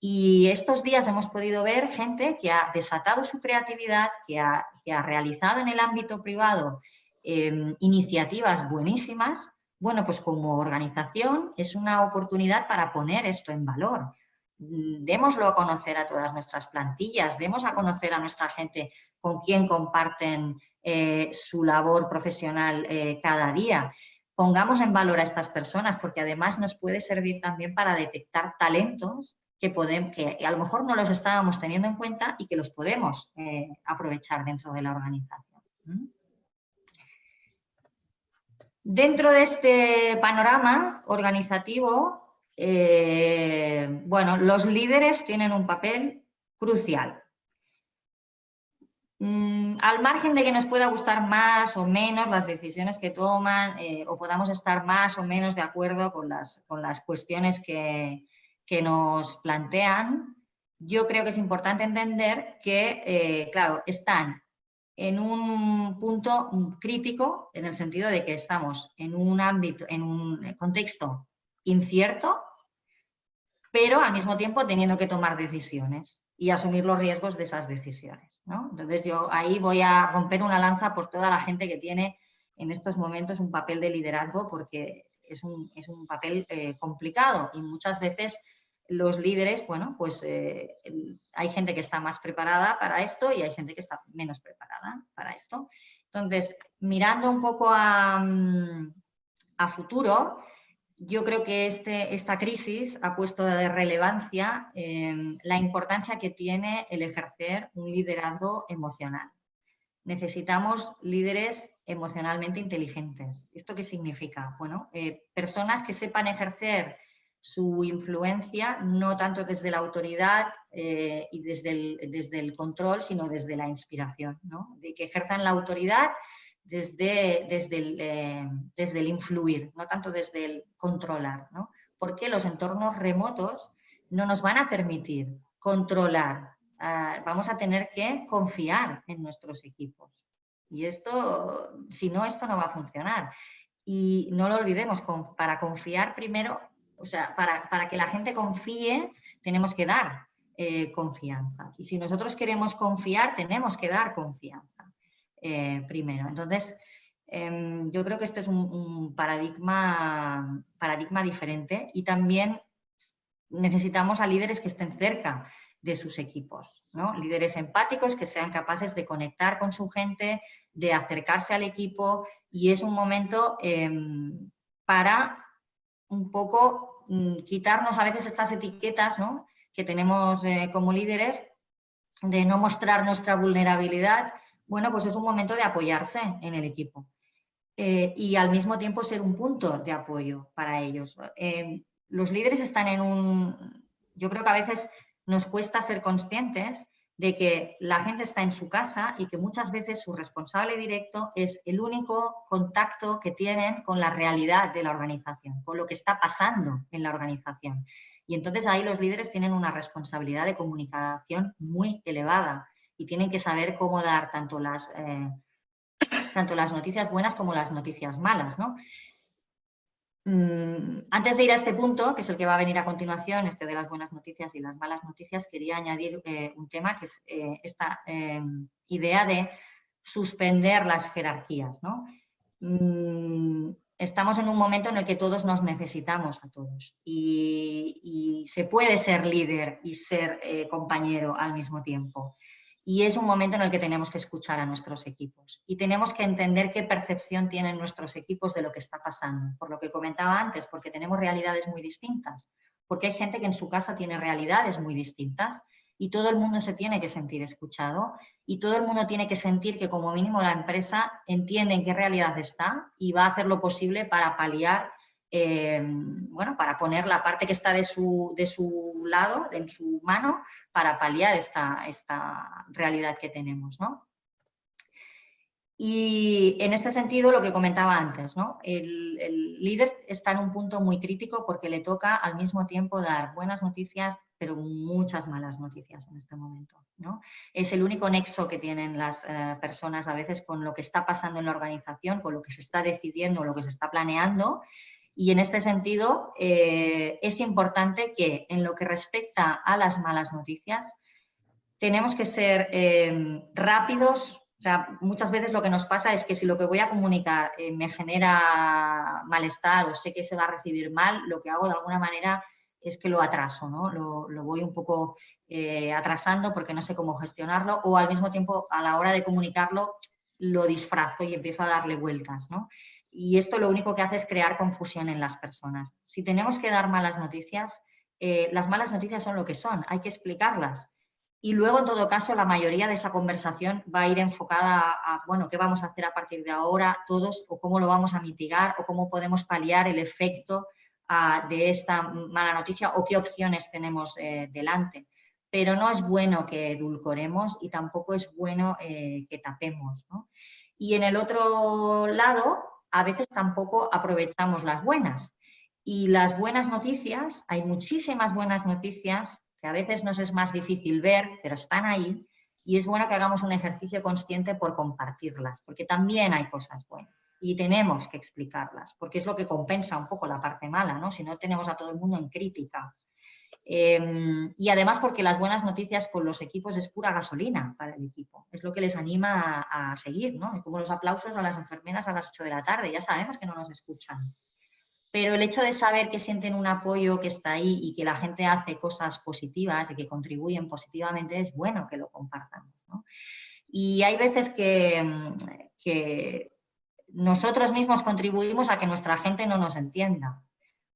Y estos días hemos podido ver gente que ha desatado su creatividad, que ha realizado en el ámbito privado iniciativas buenísimas. Bueno, pues como organización es una oportunidad para poner esto en valor. Démoslo a conocer a todas nuestras plantillas, demos a conocer a nuestra gente con quien comparten su labor profesional cada día. Pongamos en valor a estas personas, porque además nos puede servir también para detectar talentos que a lo mejor no los estábamos teniendo en cuenta y que los podemos aprovechar dentro de la organización. Dentro de este panorama organizativo, bueno, los líderes tienen un papel crucial. Al margen de que nos pueda gustar más o menos las decisiones que toman o podamos estar más o menos de acuerdo con las cuestiones que nos plantean, yo creo que es importante entender que, claro, están en un punto crítico en el sentido de que estamos en un ámbito, en un contexto incierto, pero al mismo tiempo teniendo que tomar decisiones y asumir los riesgos de esas decisiones, ¿no? Entonces yo ahí voy a romper una lanza por toda la gente que tiene en estos momentos un papel de liderazgo, porque es un papel complicado y muchas veces los líderes, bueno, pues hay gente que está más preparada para esto y hay gente que está menos preparada para esto. Entonces, mirando un poco a futuro, yo creo que esta crisis ha puesto de relevancia la importancia que tiene el ejercer un liderazgo emocional. Necesitamos líderes emocionalmente inteligentes. ¿Esto qué significa? Bueno, personas que sepan ejercer su influencia no tanto desde la autoridad y desde el control, sino desde la inspiración, ¿no? De que ejerzan la autoridad desde el influir, no tanto desde el controlar, ¿no? Porque los entornos remotos no nos van a permitir controlar. Vamos a tener que confiar en nuestros equipos. Y esto, si no, esto no va a funcionar. Y no lo olvidemos, para confiar primero, o sea, para que la gente confíe, tenemos que dar confianza. Y si nosotros queremos confiar, tenemos que dar confianza primero. Entonces, yo creo que este es un paradigma diferente, y también necesitamos a líderes que estén cerca de sus equipos, ¿no? Líderes empáticos que sean capaces de conectar con su gente, de acercarse al equipo, y es un momento para un poco quitarnos a veces estas etiquetas, ¿no?, que tenemos como líderes, de no mostrar nuestra vulnerabilidad. Bueno, pues es un momento de apoyarse en el equipo y al mismo tiempo ser un punto de apoyo para ellos. Los líderes están en un... Yo creo que a veces nos cuesta ser conscientes de que la gente está en su casa y que muchas veces su responsable directo es el único contacto que tienen con la realidad de la organización, con lo que está pasando en la organización. Y entonces ahí los líderes tienen una responsabilidad de comunicación muy elevada y tienen que saber cómo dar tanto las noticias buenas como las noticias malas, ¿no? Antes de ir a este punto, que es el que va a venir a continuación, este de las buenas noticias y las malas noticias, quería añadir un tema que es esta idea de suspender las jerarquías, ¿no? Estamos en un momento en el que todos nos necesitamos a todos y se puede ser líder y ser compañero al mismo tiempo. Y es un momento en el que tenemos que escuchar a nuestros equipos y tenemos que entender qué percepción tienen nuestros equipos de lo que está pasando. Por lo que comentaba antes, porque tenemos realidades muy distintas, porque hay gente que en su casa tiene realidades muy distintas y todo el mundo se tiene que sentir escuchado y todo el mundo tiene que sentir que como mínimo la empresa entiende en qué realidad está y va a hacer lo posible para paliar, bueno, para poner la parte que está de su lado, en su mano, para paliar esta realidad que tenemos, ¿no? Y en este sentido, lo que comentaba antes, ¿no? El líder está en un punto muy crítico porque le toca al mismo tiempo dar buenas noticias, pero muchas malas noticias en este momento, ¿no? Es el único nexo que tienen las personas a veces con lo que está pasando en la organización, con lo que se está decidiendo, lo que se está planeando. Y en este sentido, es importante que en lo que respecta a las malas noticias, tenemos que ser rápidos. O sea, muchas veces lo que nos pasa es que si lo que voy a comunicar me genera malestar o sé que se va a recibir mal, lo que hago de alguna manera es que lo atraso, ¿no? Lo voy un poco atrasando porque no sé cómo gestionarlo, o al mismo tiempo a la hora de comunicarlo lo disfrazo y empiezo a darle vueltas, ¿no? Y esto lo único que hace es crear confusión en las personas. Si tenemos que dar malas noticias, las malas noticias son lo que son, hay que explicarlas. Y luego, en todo caso, la mayoría de esa conversación va a ir enfocada a, bueno, qué vamos a hacer a partir de ahora todos, o cómo lo vamos a mitigar, o cómo podemos paliar el efecto de esta mala noticia, o qué opciones tenemos delante. Pero no es bueno que edulcoremos y tampoco es bueno que tapemos, ¿no? Y en el otro lado, a veces tampoco aprovechamos las buenas. Y las buenas noticias, hay muchísimas buenas noticias que a veces nos es más difícil ver, pero están ahí, y es bueno que hagamos un ejercicio consciente por compartirlas, porque también hay cosas buenas y tenemos que explicarlas, porque es lo que compensa un poco la parte mala, ¿no? Si no tenemos a todo el mundo en crítica. Y además porque las buenas noticias con los equipos es pura gasolina para el equipo, es lo que les anima a seguir, ¿no? Es como los aplausos a las enfermeras a las 8 de la tarde, ya sabemos que no nos escuchan. Pero el hecho de saber que sienten un apoyo que está ahí y que la gente hace cosas positivas y que contribuyen positivamente, es bueno que lo compartamos, ¿no? Y hay veces que nosotros mismos contribuimos a que nuestra gente no nos entienda,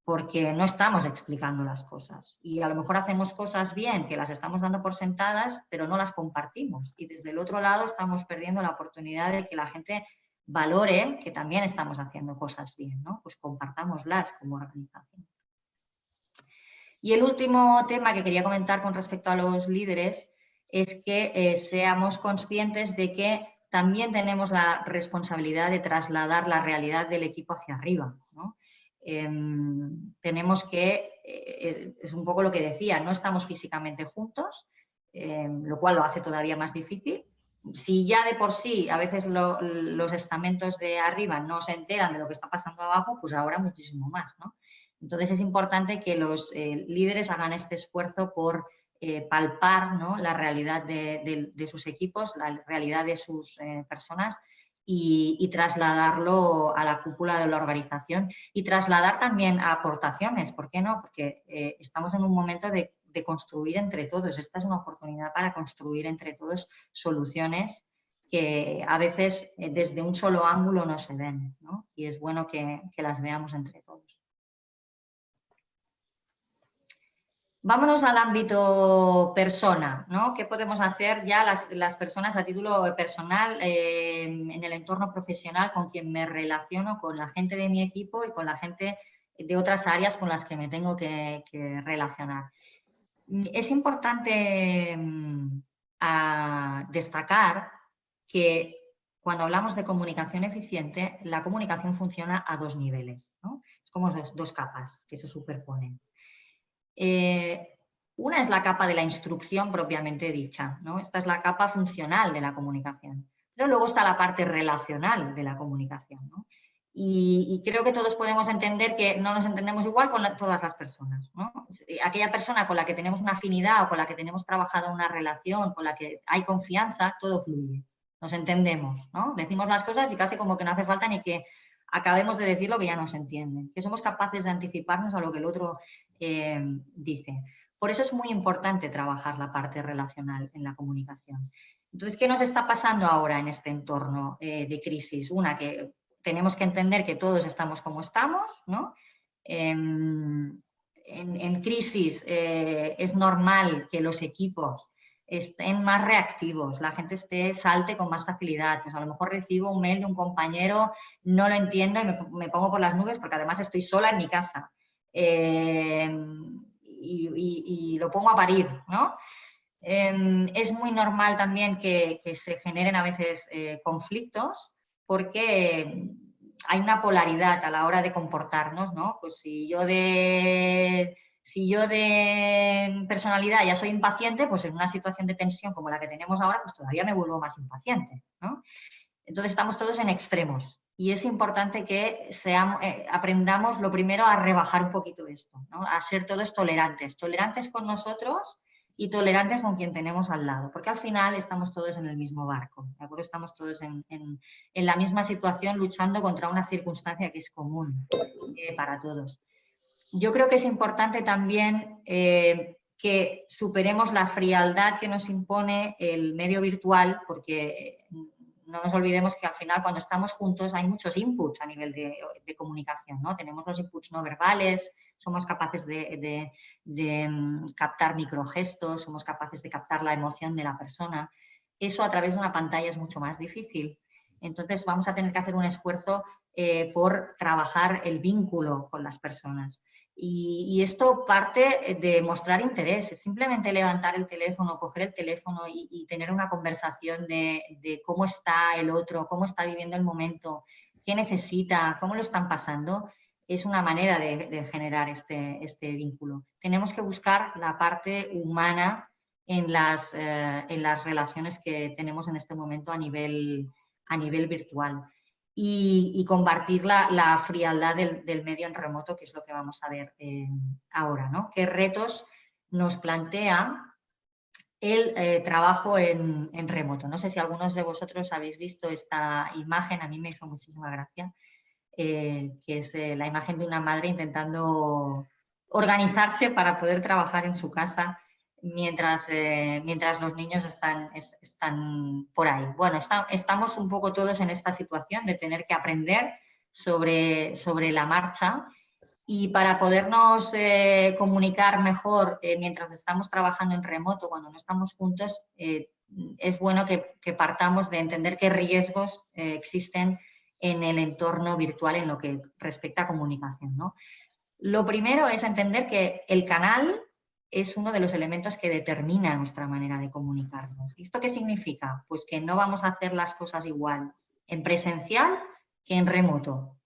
porque no estamos explicando las cosas. Y a lo mejor hacemos cosas bien, que las estamos dando por sentadas, pero no las compartimos. Y desde el otro lado estamos perdiendo la oportunidad de que la gente valore que también estamos haciendo cosas bien, ¿no? Pues compartámoslas como organización. Y el último tema que quería comentar con respecto a los líderes es que seamos conscientes de que también tenemos la responsabilidad de trasladar la realidad del equipo hacia arriba, ¿no? Tenemos que, es un poco lo que decía, no estamos físicamente juntos, lo cual lo hace todavía más difícil. Si ya de por sí a veces los estamentos de arriba no se enteran de lo que está pasando abajo, pues ahora muchísimo más, ¿no? Entonces es importante que los líderes hagan este esfuerzo por palpar, ¿no?, la realidad de sus equipos, la realidad de sus personas y trasladarlo a la cúpula de la organización y trasladar también a aportaciones, ¿por qué no? Porque estamos en un momento de de construir entre todos. Esta es una oportunidad para construir entre todos soluciones que a veces desde un solo ángulo no se ven, ¿no? Y es bueno que las veamos entre todos. Vámonos al ámbito persona, ¿no? ¿Qué podemos hacer ya las personas a título personal en el entorno profesional con quien me relaciono, con la gente de mi equipo y con la gente de otras áreas con las que me tengo que relacionar? Es importante destacar que cuando hablamos de comunicación eficiente, la comunicación funciona a dos niveles, ¿no? Es como dos capas que se superponen. Una es la capa de la instrucción propiamente dicha, ¿no? Esta es la capa funcional de la comunicación. Pero luego está la parte relacional de la comunicación, ¿no? Y creo que todos podemos entender que no nos entendemos igual con todas las personas, ¿no? Aquella persona con la que tenemos una afinidad o con la que tenemos trabajado una relación, con la que hay confianza, todo fluye. Nos entendemos, ¿no? Decimos las cosas y casi como que no hace falta ni que acabemos de decir lo que ya nos entienden, que somos capaces de anticiparnos a lo que el otro dice. Por eso es muy importante trabajar la parte relacional en la comunicación. Entonces, ¿qué nos está pasando ahora en este entorno de crisis? Una, que tenemos que entender que todos estamos como estamos, ¿no? En crisis es normal que los equipos estén más reactivos, la gente salte con más facilidad. Pues a lo mejor recibo un mail de un compañero, no lo entiendo y me pongo por las nubes porque además estoy sola en mi casa. Y lo pongo a parir, ¿no? Es muy normal también que se generen a veces conflictos porque hay una polaridad a la hora de comportarnos, ¿no? Pues si yo de personalidad ya soy impaciente, pues en una situación de tensión como la que tenemos ahora, pues todavía me vuelvo más impaciente, ¿no? Entonces estamos todos en extremos y es importante que aprendamos lo primero a rebajar un poquito esto, ¿no? A ser todos tolerantes, tolerantes con nosotros y tolerantes con quien tenemos al lado, porque al final estamos todos en el mismo barco, ¿de acuerdo? Estamos todos en la misma situación luchando contra una circunstancia que es común para todos. Yo creo que es importante también que superemos la frialdad que nos impone el medio virtual, porque no nos olvidemos que al final cuando estamos juntos hay muchos inputs a nivel de comunicación, ¿no? Tenemos los inputs no verbales, somos capaces de captar microgestos, somos capaces de captar la emoción de la persona. Eso a través de una pantalla es mucho más difícil. Entonces vamos a tener que hacer un esfuerzo por trabajar el vínculo con las personas. Y esto parte de mostrar interés, es simplemente levantar el teléfono, coger el teléfono y tener una conversación de cómo está el otro, cómo está viviendo el momento, qué necesita, cómo lo están pasando. Es una manera de generar este vínculo. Tenemos que buscar la parte humana en las relaciones que tenemos en este momento a nivel virtual. Y combatir la frialdad del medio en remoto, que es lo que vamos a ver ahora, ¿no? ¿Qué retos nos plantea el trabajo en remoto? No sé si algunos de vosotros habéis visto esta imagen, a mí me hizo muchísima gracia, que es la imagen de una madre intentando organizarse para poder trabajar en su casa mientras los niños están por ahí. Bueno, estamos un poco todos en esta situación de tener que aprender sobre la marcha y para podernos comunicar mejor mientras estamos trabajando en remoto, cuando no estamos juntos, es bueno que partamos de entender qué riesgos existen en el entorno virtual en lo que respecta a comunicación, ¿no? Lo primero es entender que el canal es uno de los elementos que determina nuestra manera de comunicarnos. ¿Esto qué significa? Pues que no vamos a hacer las cosas igual en presencial que en remoto.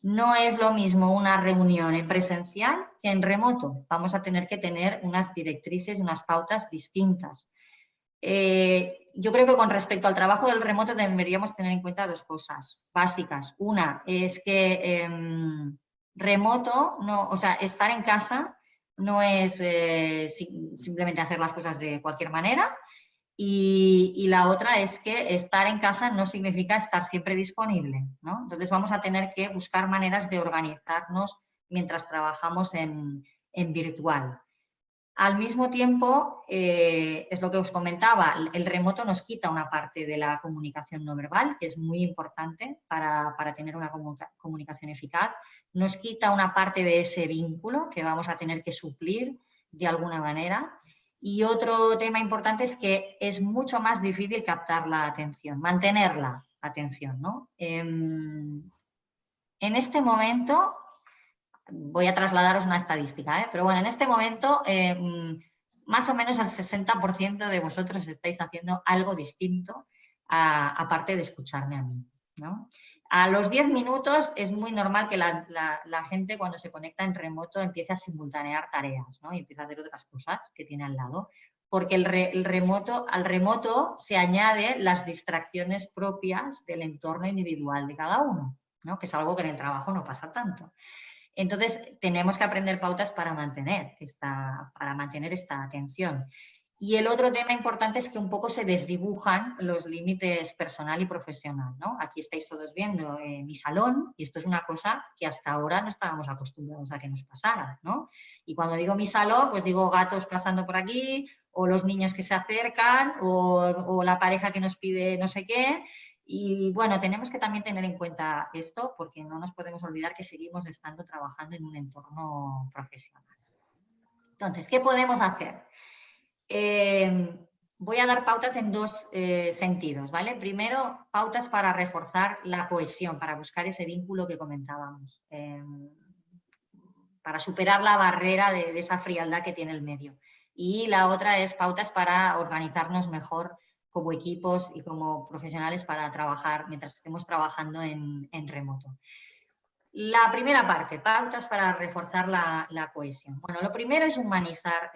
No es lo mismo una reunión en presencial que en remoto. Vamos a tener que tener unas directrices, unas pautas distintas. Yo creo que con respecto al trabajo del remoto deberíamos tener en cuenta dos cosas básicas. Una es que remoto, no, o sea, estar en casa no es simplemente hacer las cosas de cualquier manera. Y la otra es que estar en casa no significa estar siempre disponible, ¿no? Entonces vamos a tener que buscar maneras de organizarnos mientras trabajamos en virtual. Al mismo tiempo, es lo que os comentaba, el remoto nos quita una parte de la comunicación no verbal, que es muy importante para tener una comunicación eficaz. Nos quita una parte de ese vínculo que vamos a tener que suplir de alguna manera. Y otro tema importante es que es mucho más difícil captar la atención, mantener la atención, ¿no? En este momento, voy a trasladaros una estadística, pero bueno, en este momento más o menos el 60% de vosotros estáis haciendo algo distinto aparte de escucharme a mí, ¿no? A los 10 minutos es muy normal que la gente cuando se conecta en remoto empiece a simultanear tareas, ¿no? Y empiece a hacer otras cosas que tiene al lado, porque al remoto se añaden las distracciones propias del entorno individual de cada uno, ¿no? Que es algo que en el trabajo no pasa tanto. Entonces, tenemos que aprender pautas para mantener esta atención. Y el otro tema importante es que un poco se desdibujan los límites personal y profesional, ¿no? Aquí estáis todos viendo mi salón y esto es una cosa que hasta ahora no estábamos acostumbrados a que nos pasara, ¿no? Y cuando digo mi salón, pues digo gatos pasando por aquí o los niños que se acercan o la pareja que nos pide no sé qué. Y bueno, tenemos que también tener en cuenta esto porque no nos podemos olvidar que seguimos trabajando en un entorno profesional. Entonces, ¿qué podemos hacer? Voy a dar pautas en dos sentidos, ¿vale? Primero, pautas para reforzar la cohesión, para buscar ese vínculo que comentábamos, para superar la barrera de esa frialdad que tiene el medio. Y la otra es pautas para organizarnos mejor como equipos y como profesionales para trabajar mientras estemos trabajando en remoto. La primera parte, pautas para reforzar la cohesión. Bueno, lo primero es humanizar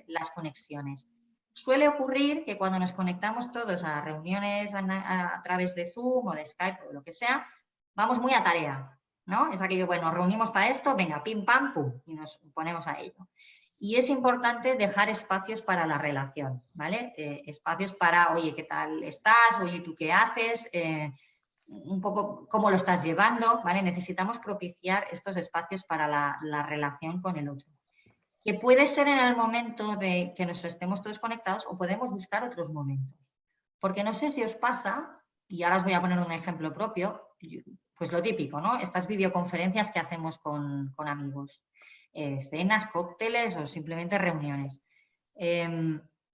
las conexiones. Suele ocurrir que cuando nos conectamos todos a reuniones a través de Zoom o de Skype o lo que sea, vamos muy a tarea, ¿no? Es aquello, bueno, nos reunimos para esto, venga, pim, pam, pum, y nos ponemos a ello. Y es importante dejar espacios para la relación, ¿vale? Espacios para, oye, ¿qué tal estás? Oye, ¿tú qué haces? Un poco cómo lo estás llevando, ¿vale? Necesitamos propiciar estos espacios para la relación con el otro. Que puede ser en el momento de que nos estemos todos conectados o podemos buscar otros momentos. Porque no sé si os pasa, y ahora os voy a poner un ejemplo propio, pues lo típico, ¿no? Estas videoconferencias que hacemos con amigos. Cenas, cócteles o simplemente reuniones.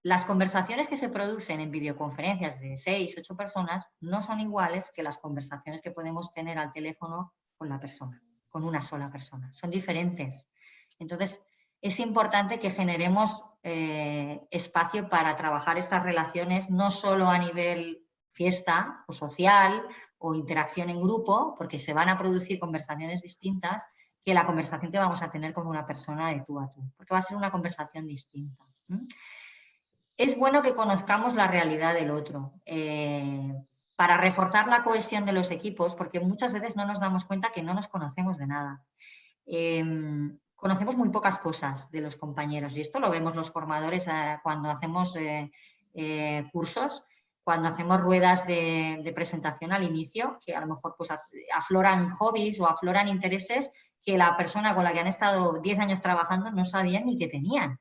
Las conversaciones que se producen en videoconferencias de 6, 8 personas no son iguales que las conversaciones que podemos tener al teléfono con la persona, con una sola persona. Son diferentes. Entonces, es importante que generemos espacio para trabajar estas relaciones no solo a nivel fiesta o social o interacción en grupo, porque se van a producir conversaciones distintas, que la conversación que vamos a tener con una persona de tú a tú, porque va a ser una conversación distinta. Es bueno que conozcamos la realidad del otro para reforzar la cohesión de los equipos, porque muchas veces no nos damos cuenta que no nos conocemos de nada. Conocemos muy pocas cosas de los compañeros y esto lo vemos los formadores cuando hacemos cursos, cuando hacemos ruedas de presentación al inicio, que a lo mejor pues, afloran hobbies o afloran intereses que la persona con la que han estado 10 años trabajando no sabían ni que tenían.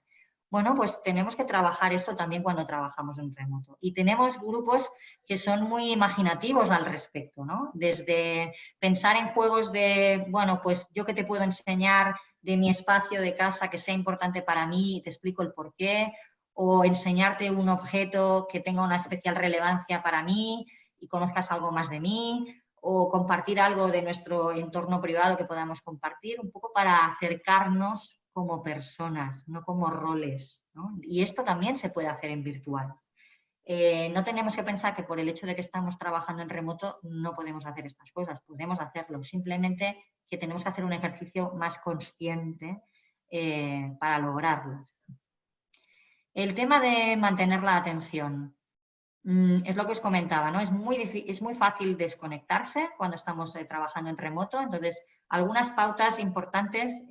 Bueno, pues tenemos que trabajar esto también cuando trabajamos en remoto. Y tenemos grupos que son muy imaginativos al respecto, ¿no? Desde pensar en juegos de, bueno, pues yo que te puedo enseñar de mi espacio de casa que sea importante para mí y te explico el porqué, o enseñarte un objeto que tenga una especial relevancia para mí y conozcas algo más de mí, o compartir algo de nuestro entorno privado que podamos compartir, un poco para acercarnos como personas, no como roles, ¿no? Y esto también se puede hacer en virtual. No tenemos que pensar que por el hecho de que estamos trabajando en remoto no podemos hacer estas cosas, podemos hacerlo, simplemente que tenemos que hacer un ejercicio más consciente para lograrlo. El tema de mantener la atención. Es lo que os comentaba, ¿no? Es muy fácil desconectarse cuando estamos trabajando en remoto, entonces algunas pautas importantes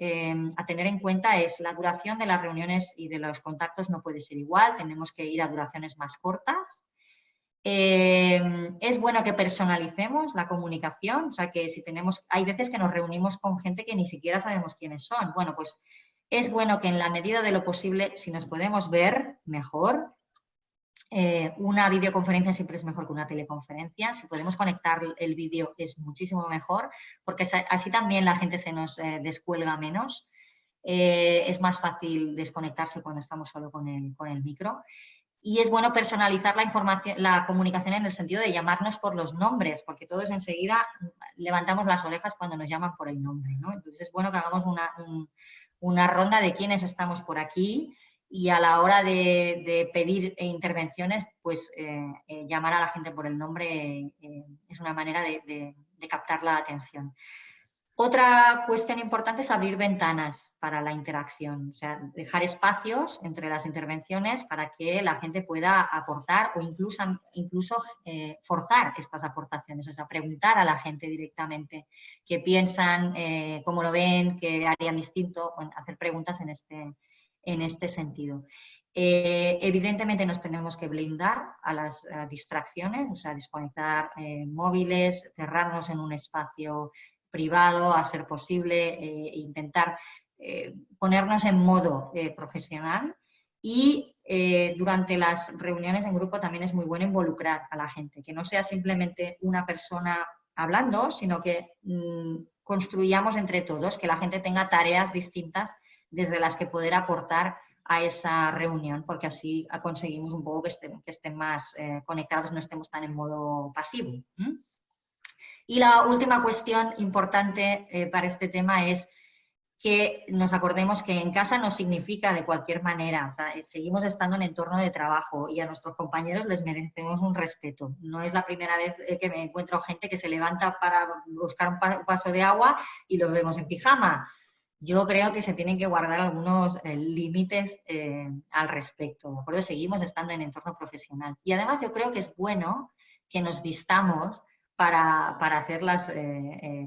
a tener en cuenta es la duración de las reuniones y de los contactos no puede ser igual, tenemos que ir a duraciones más cortas. Es bueno que personalicemos la comunicación, o sea que si hay veces que nos reunimos con gente que ni siquiera sabemos quiénes son, bueno, pues Es bueno que en la medida de lo posible, si nos podemos ver mejor, una videoconferencia siempre es mejor que una teleconferencia. Si podemos conectar el vídeo es muchísimo mejor, porque así también la gente se nos descuelga menos. Es más fácil desconectarse cuando estamos solo con el micro. Y es bueno personalizar la información, la comunicación en el sentido de llamarnos por los nombres, porque todos enseguida levantamos las orejas cuando nos llaman por el nombre, ¿no? Entonces es bueno que hagamos una ronda de quiénes estamos por aquí y a la hora de pedir intervenciones, pues llamar a la gente por el nombre es una manera de captar la atención. Otra cuestión importante es abrir ventanas para la interacción, o sea, dejar espacios entre las intervenciones para que la gente pueda aportar o incluso forzar estas aportaciones, o sea, preguntar a la gente directamente qué piensan, cómo lo ven, qué harían distinto, bueno, hacer preguntas en este sentido. Evidentemente nos tenemos que blindar a las distracciones, o sea, desconectar móviles, cerrarnos en un espacio privado, a ser posible, intentar ponernos en modo profesional y durante las reuniones en grupo también es muy bueno involucrar a la gente, que no sea simplemente una persona hablando, sino que construyamos entre todos, que la gente tenga tareas distintas desde las que poder aportar a esa reunión, porque así conseguimos un poco que estén más conectados, no estemos tan en modo pasivo. Y la última cuestión importante para este tema es que nos acordemos que en casa no significa de cualquier manera, o sea, seguimos estando en entorno de trabajo y a nuestros compañeros les merecemos un respeto. No es la primera vez que me encuentro gente que se levanta para buscar un vaso de agua y los vemos en pijama. Yo creo que se tienen que guardar algunos límites al respecto, ¿de acuerdo? Seguimos estando en entorno profesional. Y además yo creo que es bueno que nos vistamos para hacer las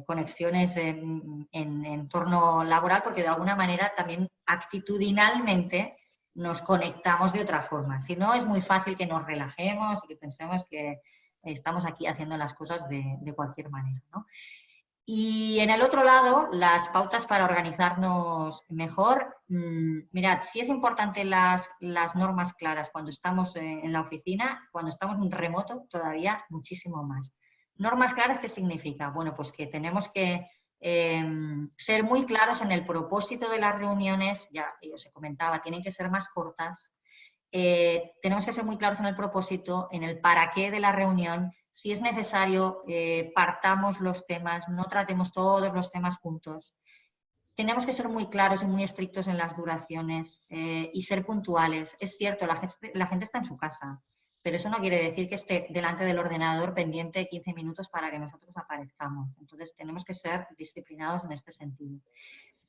conexiones en entorno laboral, porque de alguna manera también actitudinalmente nos conectamos de otra forma. Si no, es muy fácil que nos relajemos y que pensemos que estamos aquí haciendo las cosas de cualquier manera, ¿no? Y en el otro lado, las pautas para organizarnos mejor. Mirad, sí es importante las normas claras cuando estamos en la oficina, cuando estamos en remoto, todavía muchísimo más. Normas claras, ¿qué significa? Bueno, pues que tenemos que ser muy claros en el propósito de las reuniones, ya os comentaba, tienen que ser más cortas. Tenemos que ser muy claros en el propósito, en el para qué de la reunión. Si es necesario, partamos los temas, no tratemos todos los temas juntos. Tenemos que ser muy claros y muy estrictos en las duraciones y ser puntuales. Es cierto, la gente está en su casa, pero eso no quiere decir que esté delante del ordenador pendiente 15 minutos para que nosotros aparezcamos. Entonces, tenemos que ser disciplinados en este sentido.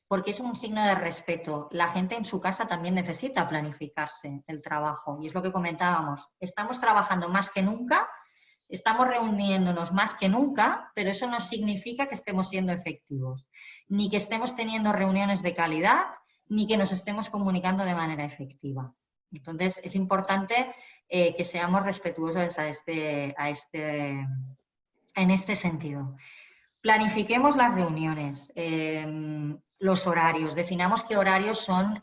Porque es un signo de respeto. La gente en su casa también necesita planificarse el trabajo. Y es lo que comentábamos. Estamos trabajando más que nunca, estamos reuniéndonos más que nunca, pero eso no significa que estemos siendo efectivos, ni que estemos teniendo reuniones de calidad, ni que nos estemos comunicando de manera efectiva. Entonces, es importante que seamos respetuosos en este sentido. Planifiquemos las reuniones, los horarios, definamos qué horarios son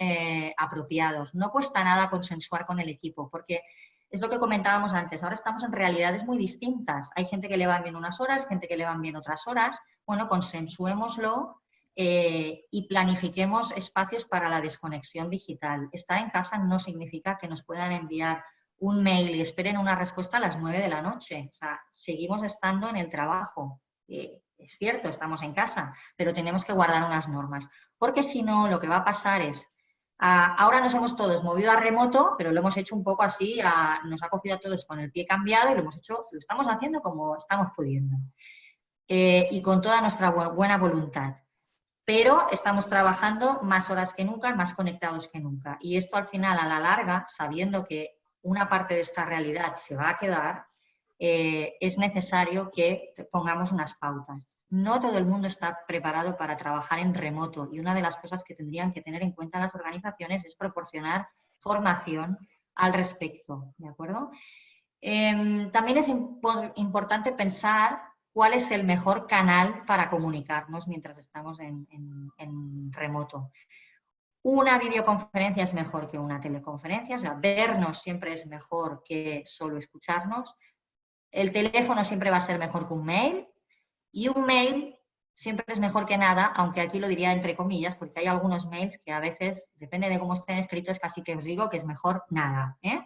apropiados. No cuesta nada consensuar con el equipo, porque es lo que comentábamos antes, ahora estamos en realidades muy distintas. Hay gente que le van bien unas horas, gente que le van bien otras horas. Bueno, consensuémoslo y planifiquemos espacios para la desconexión digital. Estar en casa no significa que nos puedan enviar un mail y esperen una respuesta a las 9 de la noche. O sea, seguimos estando en el trabajo. Es cierto, estamos en casa, pero tenemos que guardar unas normas. Porque si no, lo que va a pasar es, ahora nos hemos todos movido a remoto, pero lo hemos hecho un poco así, nos ha cogido a todos con el pie cambiado y lo estamos haciendo como estamos pudiendo. Y con toda nuestra buena voluntad. Pero estamos trabajando más horas que nunca, más conectados que nunca. Y esto al final, a la larga, sabiendo que una parte de esta realidad se va a quedar, es necesario que pongamos unas pautas. No todo el mundo está preparado para trabajar en remoto y una de las cosas que tendrían que tener en cuenta las organizaciones es proporcionar formación al respecto, ¿de acuerdo? También es importante pensar cuál es el mejor canal para comunicarnos mientras estamos en remoto. Una videoconferencia es mejor que una teleconferencia, o sea, vernos siempre es mejor que solo escucharnos. El teléfono siempre va a ser mejor que un mail y un mail siempre es mejor que nada, aunque aquí lo diría entre comillas, porque hay algunos mails que a veces, depende de cómo estén escritos, casi que os digo que es mejor nada, ¿eh?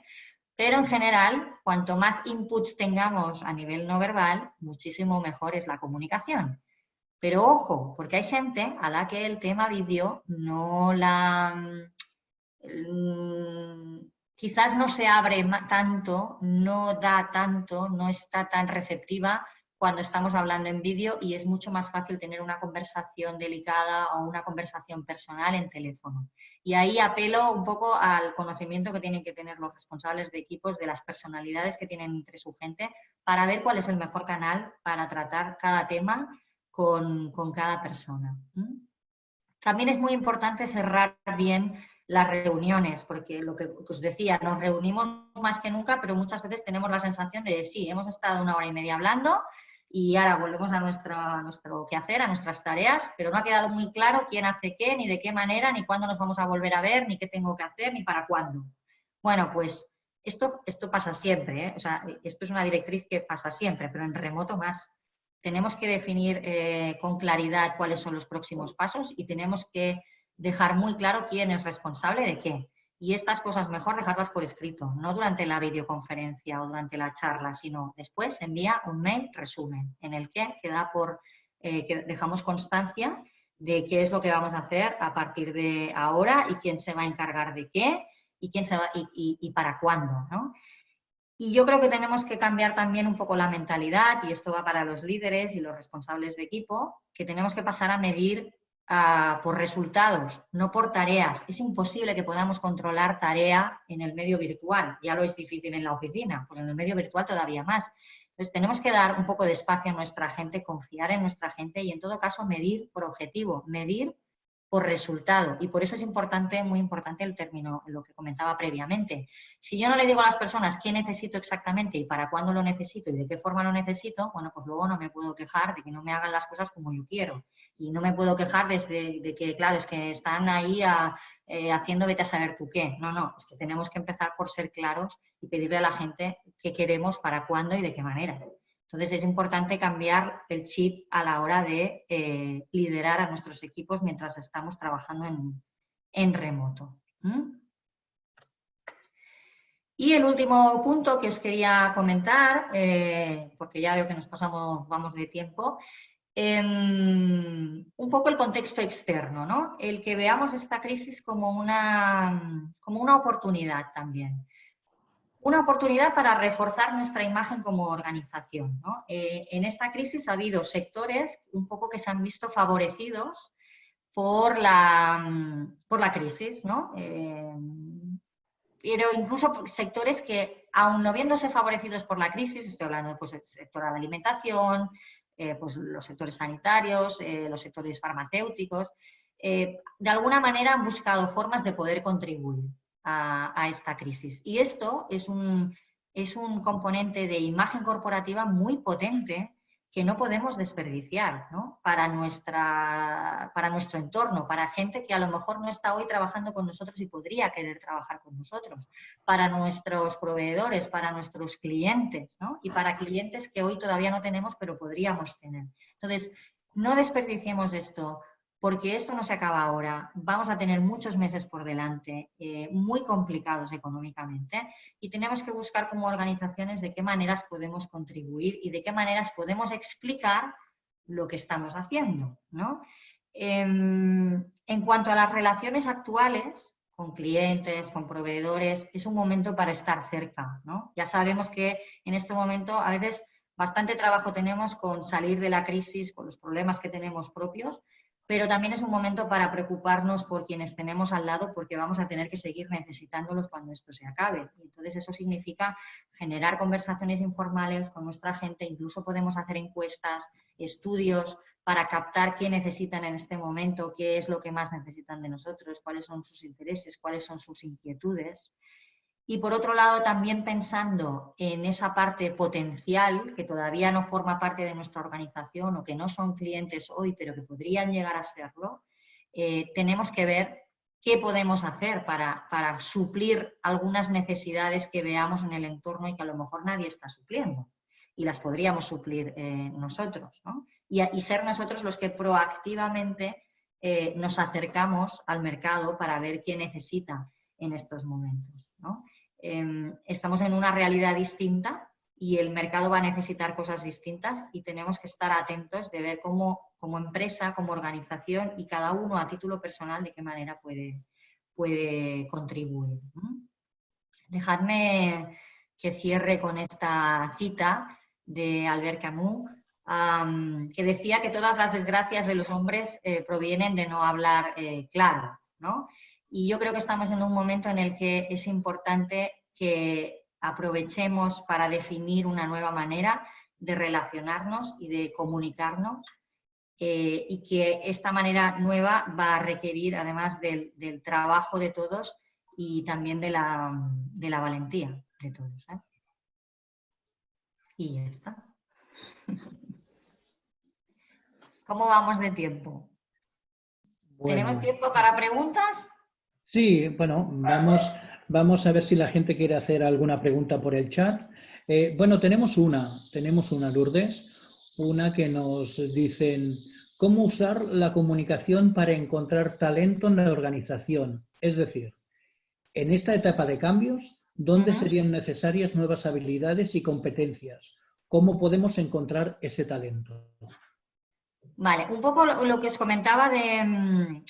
Pero en general, cuanto más inputs tengamos a nivel no verbal, muchísimo mejor es la comunicación. Pero ojo, porque hay gente a la que el tema vídeo no la... quizás no se abre tanto, no da tanto, no está tan receptiva cuando estamos hablando en vídeo y es mucho más fácil tener una conversación delicada o una conversación personal en teléfono. Y ahí apelo un poco al conocimiento que tienen que tener los responsables de equipos, de las personalidades que tienen entre su gente, para ver cuál es el mejor canal para tratar cada tema con cada persona. También es muy importante cerrar bien las reuniones, porque lo que os decía, nos reunimos más que nunca, pero muchas veces tenemos la sensación de sí, hemos estado 1 hora y media hablando y ahora volvemos a nuestro quehacer, a nuestras tareas, pero no ha quedado muy claro quién hace qué, ni de qué manera, ni cuándo nos vamos a volver a ver, ni qué tengo que hacer, ni para cuándo. Bueno, pues esto pasa siempre, ¿eh? O sea, esto es una directriz que pasa siempre, pero en remoto más. Tenemos que definir con claridad cuáles son los próximos pasos y tenemos que dejar muy claro quién es responsable de qué. Y estas cosas mejor dejarlas por escrito, no durante la videoconferencia o durante la charla, sino después envía un mail resumen en el que queda que dejamos constancia de qué es lo que vamos a hacer a partir de ahora y quién se va a encargar de qué y quién se va y para cuándo, ¿no? Y yo creo que tenemos que cambiar también un poco la mentalidad, y esto va para los líderes y los responsables de equipo, que tenemos que pasar a medir por resultados, no por tareas. Es imposible que podamos controlar tarea en el medio virtual, ya lo es difícil en la oficina, pues en el medio virtual todavía más. Entonces tenemos que dar un poco de espacio a nuestra gente, confiar en nuestra gente y en todo caso medir por objetivo, medir por resultado. Y por eso es importante, muy importante el término, lo que comentaba previamente. Si yo no le digo a las personas qué necesito exactamente y para cuándo lo necesito y de qué forma lo necesito, bueno, pues luego no me puedo quejar de que no me hagan las cosas como yo quiero. Y no me puedo quejar de que, claro, es que están ahí haciendo vete a saber tú qué. No, no, es que tenemos que empezar por ser claros y pedirle a la gente qué queremos, para cuándo y de qué manera. Entonces es importante cambiar el chip a la hora de liderar a nuestros equipos mientras estamos trabajando en remoto. Y el último punto que os quería comentar, porque ya veo que vamos de tiempo, un poco el contexto externo, ¿no? El que veamos esta crisis como una oportunidad también. Una oportunidad para reforzar nuestra imagen como organización, ¿no? En esta crisis ha habido sectores un poco que se han visto favorecidos por la crisis, ¿no? Pero incluso sectores que, aun no viéndose favorecidos por la crisis, estoy hablando pues, del sector de la alimentación, pues, los sectores sanitarios, los sectores farmacéuticos, de alguna manera han buscado formas de poder contribuir a esta crisis. Y esto es un componente de imagen corporativa muy potente que no podemos desperdiciar, ¿no? Para nuestro entorno, para gente que a lo mejor no está hoy trabajando con nosotros y podría querer trabajar con nosotros, para nuestros proveedores, para nuestros clientes, ¿no? Y para clientes que hoy todavía no tenemos, pero podríamos tener. Entonces, no desperdiciemos esto, porque esto no se acaba ahora. Vamos a tener muchos meses por delante, muy complicados económicamente, y tenemos que buscar como organizaciones de qué maneras podemos contribuir y de qué maneras podemos explicar lo que estamos haciendo, ¿no? En cuanto a las relaciones actuales, con clientes, con proveedores, es un momento para estar cerca, ¿no? Ya sabemos que en este momento a veces bastante trabajo tenemos con salir de la crisis, con los problemas que tenemos propios, pero también es un momento para preocuparnos por quienes tenemos al lado, porque vamos a tener que seguir necesitándolos cuando esto se acabe. Y entonces eso significa generar conversaciones informales con nuestra gente, incluso podemos hacer encuestas, estudios para captar qué necesitan en este momento, qué es lo que más necesitan de nosotros, cuáles son sus intereses, cuáles son sus inquietudes. Y por otro lado, también pensando en esa parte potencial que todavía no forma parte de nuestra organización o que no son clientes hoy, pero que podrían llegar a serlo, tenemos que ver qué podemos hacer para suplir algunas necesidades que veamos en el entorno y que a lo mejor nadie está supliendo. Y las podríamos suplir nosotros, ¿no? Y ser nosotros los que proactivamente nos acercamos al mercado para ver qué necesita en estos momentos, ¿no? Estamos en una realidad distinta y el mercado va a necesitar cosas distintas y tenemos que estar atentos de ver cómo, como empresa, como organización y cada uno a título personal de qué manera puede contribuir, ¿no? Dejadme que cierre con esta cita de Albert Camus, que decía que todas las desgracias de los hombres provienen de no hablar claro, ¿no? Y yo creo que estamos en un momento en el que es importante que aprovechemos para definir una nueva manera de relacionarnos y de comunicarnos, y que esta manera nueva va a requerir, además del trabajo de todos y también de la valentía de todos, ¿eh? Y ya está. ¿Cómo vamos de tiempo? ¿Tenemos Bueno, tiempo para preguntas? sí, bueno, vamos a ver si la gente quiere hacer alguna pregunta por el chat. Bueno, tenemos una, Lourdes, una que nos dicen, ¿cómo usar la comunicación para encontrar talento en la organización? Es decir, en esta etapa de cambios, ¿dónde serían necesarias nuevas habilidades y competencias? ¿Cómo podemos encontrar ese talento? Vale, un poco lo que os comentaba de...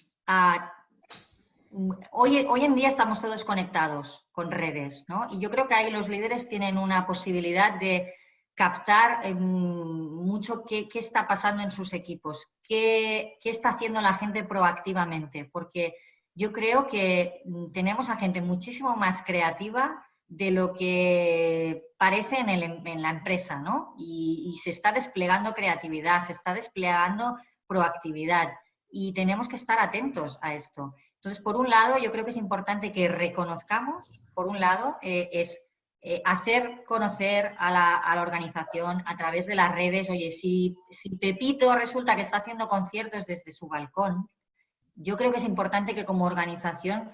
Hoy en día estamos todos conectados con redes, ¿no? Y yo creo que ahí los líderes tienen una posibilidad de captar mucho qué está pasando en sus equipos, qué está haciendo la gente proactivamente, porque yo creo que tenemos a gente muchísimo más creativa de lo que parece en la empresa, ¿no? Y se está desplegando creatividad, se está desplegando proactividad y tenemos que estar atentos a esto. Entonces, por un lado, yo creo que es importante que reconozcamos, por un lado, hacer conocer a la organización a través de las redes. Oye, si Pepito resulta que está haciendo conciertos desde su balcón, yo creo que es importante que como organización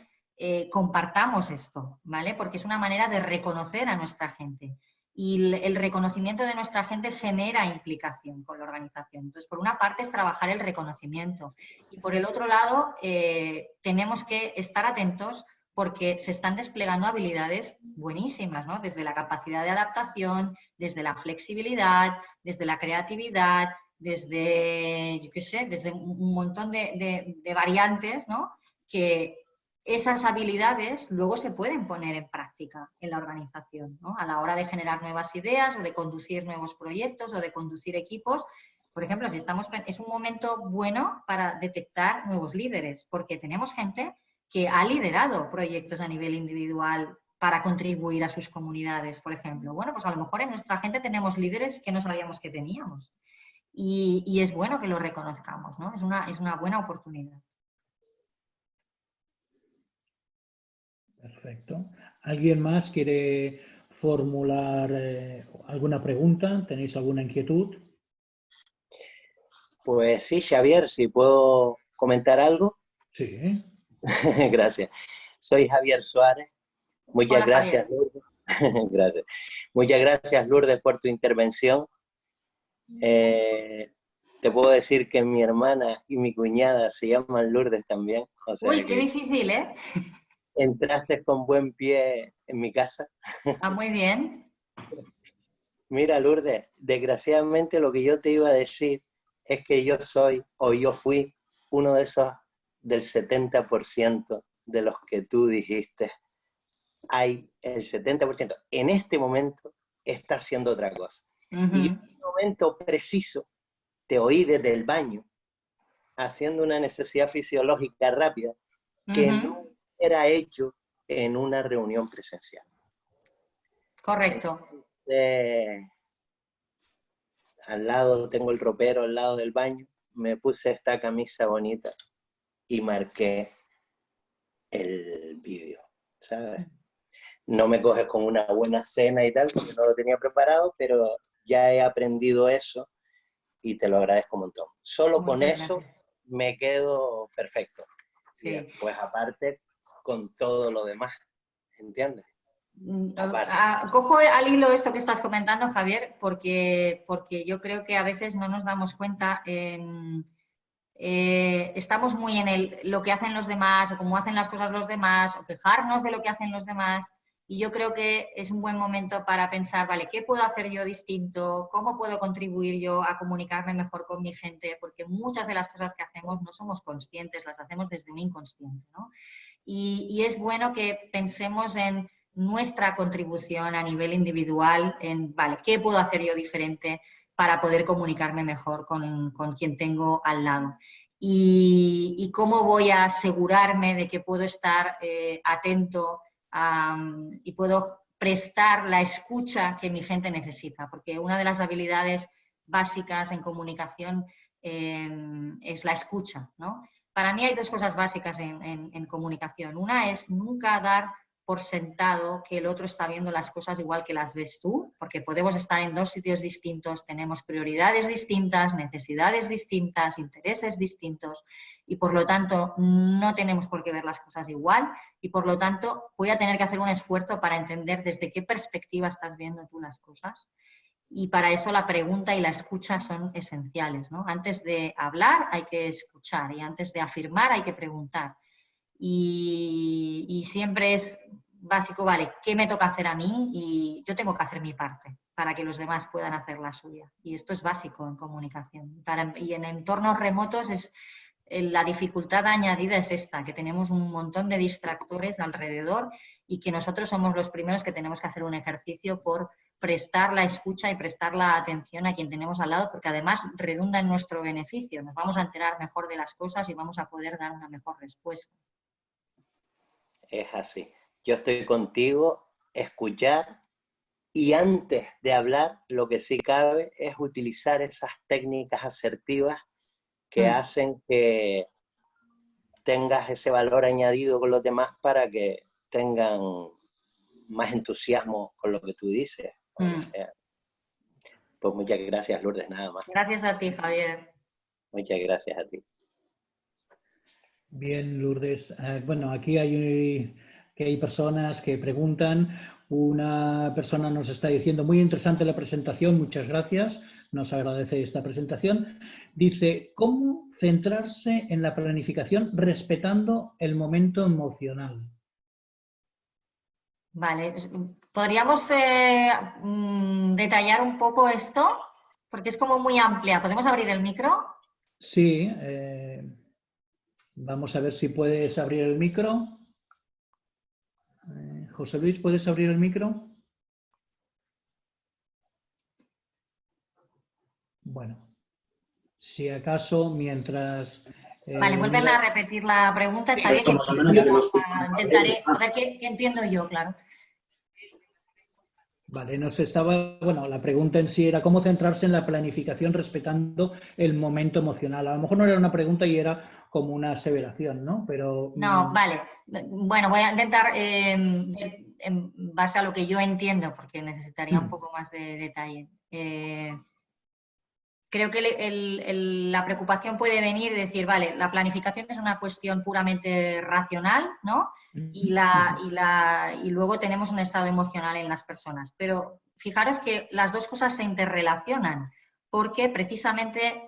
compartamos esto, ¿vale? Porque es una manera de reconocer a nuestra gente. Y el reconocimiento de nuestra gente genera implicación con la organización. Entonces, por una parte es trabajar el reconocimiento y por el otro lado tenemos que estar atentos porque se están desplegando habilidades buenísimas, ¿no? Desde la capacidad de adaptación, desde la flexibilidad, desde la creatividad, desde, yo qué sé, desde un montón de variantes, ¿no? Que esas habilidades luego se pueden poner en práctica en la organización, ¿no? A la hora de generar nuevas ideas o de conducir nuevos proyectos o de conducir equipos. Por ejemplo, es un momento bueno para detectar nuevos líderes, porque tenemos gente que ha liderado proyectos a nivel individual para contribuir a sus comunidades, por ejemplo. Bueno, pues a lo mejor en nuestra gente tenemos líderes que no sabíamos que teníamos. Y es bueno que lo reconozcamos, ¿no? Es una buena oportunidad. Perfecto. ¿Alguien más quiere formular alguna pregunta? ¿Tenéis alguna inquietud? Pues sí, Xavier, si puedo comentar algo. Sí. Gracias. Soy Javier Suárez. Muchas Hola, gracias, Javier. Lourdes. Gracias. Muchas gracias, Lourdes, por tu intervención. Te puedo decir que mi hermana y mi cuñada se llaman Lourdes también. O sea Uy, qué difícil, ¿eh? entraste con buen pie en mi casa. Ah, muy bien. Mira, Lourdes, desgraciadamente lo que yo te iba a decir es que yo soy, o yo fui, uno de esos del 70% de los que tú dijiste. Hay el 70%. En este momento está haciendo otra cosa. Y en un momento preciso te oí desde el baño haciendo una necesidad fisiológica rápida que no era hecho en una reunión presencial. Correcto. Al lado tengo el ropero al lado del baño, me puse esta camisa bonita y marqué el vídeo, ¿sabes? No me coges con una buena cena y tal, porque no lo tenía preparado, pero ya he aprendido eso y te lo agradezco un montón. Solo con eso me quedo perfecto. Y después aparte con todo lo demás, ¿entiendes? Cojo al hilo esto que estás comentando, Javier, porque yo creo que a veces no nos damos cuenta. Estamos muy en lo que hacen los demás o cómo hacen las cosas los demás o quejarnos de lo que hacen los demás. Y yo creo que es un buen momento para pensar, vale, ¿qué puedo hacer yo distinto? ¿Cómo puedo contribuir yo a comunicarme mejor con mi gente? Porque muchas de las cosas que hacemos no somos conscientes, las hacemos desde un inconsciente, ¿no? Y es bueno que pensemos en nuestra contribución a nivel individual, en, vale, ¿qué puedo hacer yo diferente para poder comunicarme mejor con quien tengo al lado? Y cómo voy a asegurarme de que puedo estar atento y puedo prestar la escucha que mi gente necesita, porque una de las habilidades básicas en comunicación es la escucha, ¿no? Para mí hay dos cosas básicas en comunicación. Una es nunca dar por sentado que el otro está viendo las cosas igual que las ves tú, porque podemos estar en dos sitios distintos, tenemos prioridades distintas, necesidades distintas, intereses distintos y por lo tanto no tenemos por qué ver las cosas igual y por lo tanto voy a tener que hacer un esfuerzo para entender desde qué perspectiva estás viendo tú las cosas. Y para eso la pregunta y la escucha son esenciales, ¿no? Antes de hablar hay que escuchar y antes de afirmar hay que preguntar. Y siempre es básico, vale, ¿qué me toca hacer a mí? Y yo tengo que hacer mi parte para que los demás puedan hacer la suya. Y esto es básico en comunicación. Y en entornos remotos la dificultad añadida es esta, que tenemos un montón de distractores alrededor y que nosotros somos los primeros que tenemos que hacer un ejercicio por prestar la escucha y prestar la atención a quien tenemos al lado, porque además redunda en nuestro beneficio. Nos vamos a enterar mejor de las cosas y vamos a poder dar una mejor respuesta. Es así. Yo estoy contigo, escuchar y antes de hablar, lo que sí cabe es utilizar esas técnicas asertivas que hacen que tengas ese valor añadido con los demás para que tengan más entusiasmo con lo que tú dices. O sea, pues muchas gracias, Lourdes, nada más. Gracias a ti, Javier. Muchas gracias a ti. Bien, Lourdes. Bueno, aquí hay personas que preguntan. Una persona nos está diciendo, muy interesante la presentación, muchas gracias, nos agradece esta presentación. Dice, ¿cómo centrarse en la planificación respetando el momento emocional? Vale, ¿podríamos detallar un poco esto? Porque es como muy amplia. ¿Podemos abrir el micro? Sí, vamos a ver si puedes abrir el micro. José Luis, ¿puedes abrir el micro? Bueno, si acaso mientras... Vale, vuélveme a repetir la pregunta, Xavier, que intentaré a ver qué entiendo yo, claro. Vale, bueno, la pregunta en sí era cómo centrarse en la planificación respetando el momento emocional. A lo mejor no era una pregunta y era como una aseveración, ¿no? Pero... No, vale. Bueno, voy a intentar, en base a lo que yo entiendo, porque necesitaría un poco más de detalle. Creo que la preocupación puede venir de decir, vale, la planificación es una cuestión puramente racional, ¿no? Y luego tenemos un estado emocional en las personas. Pero fijaros que las dos cosas se interrelacionan, porque precisamente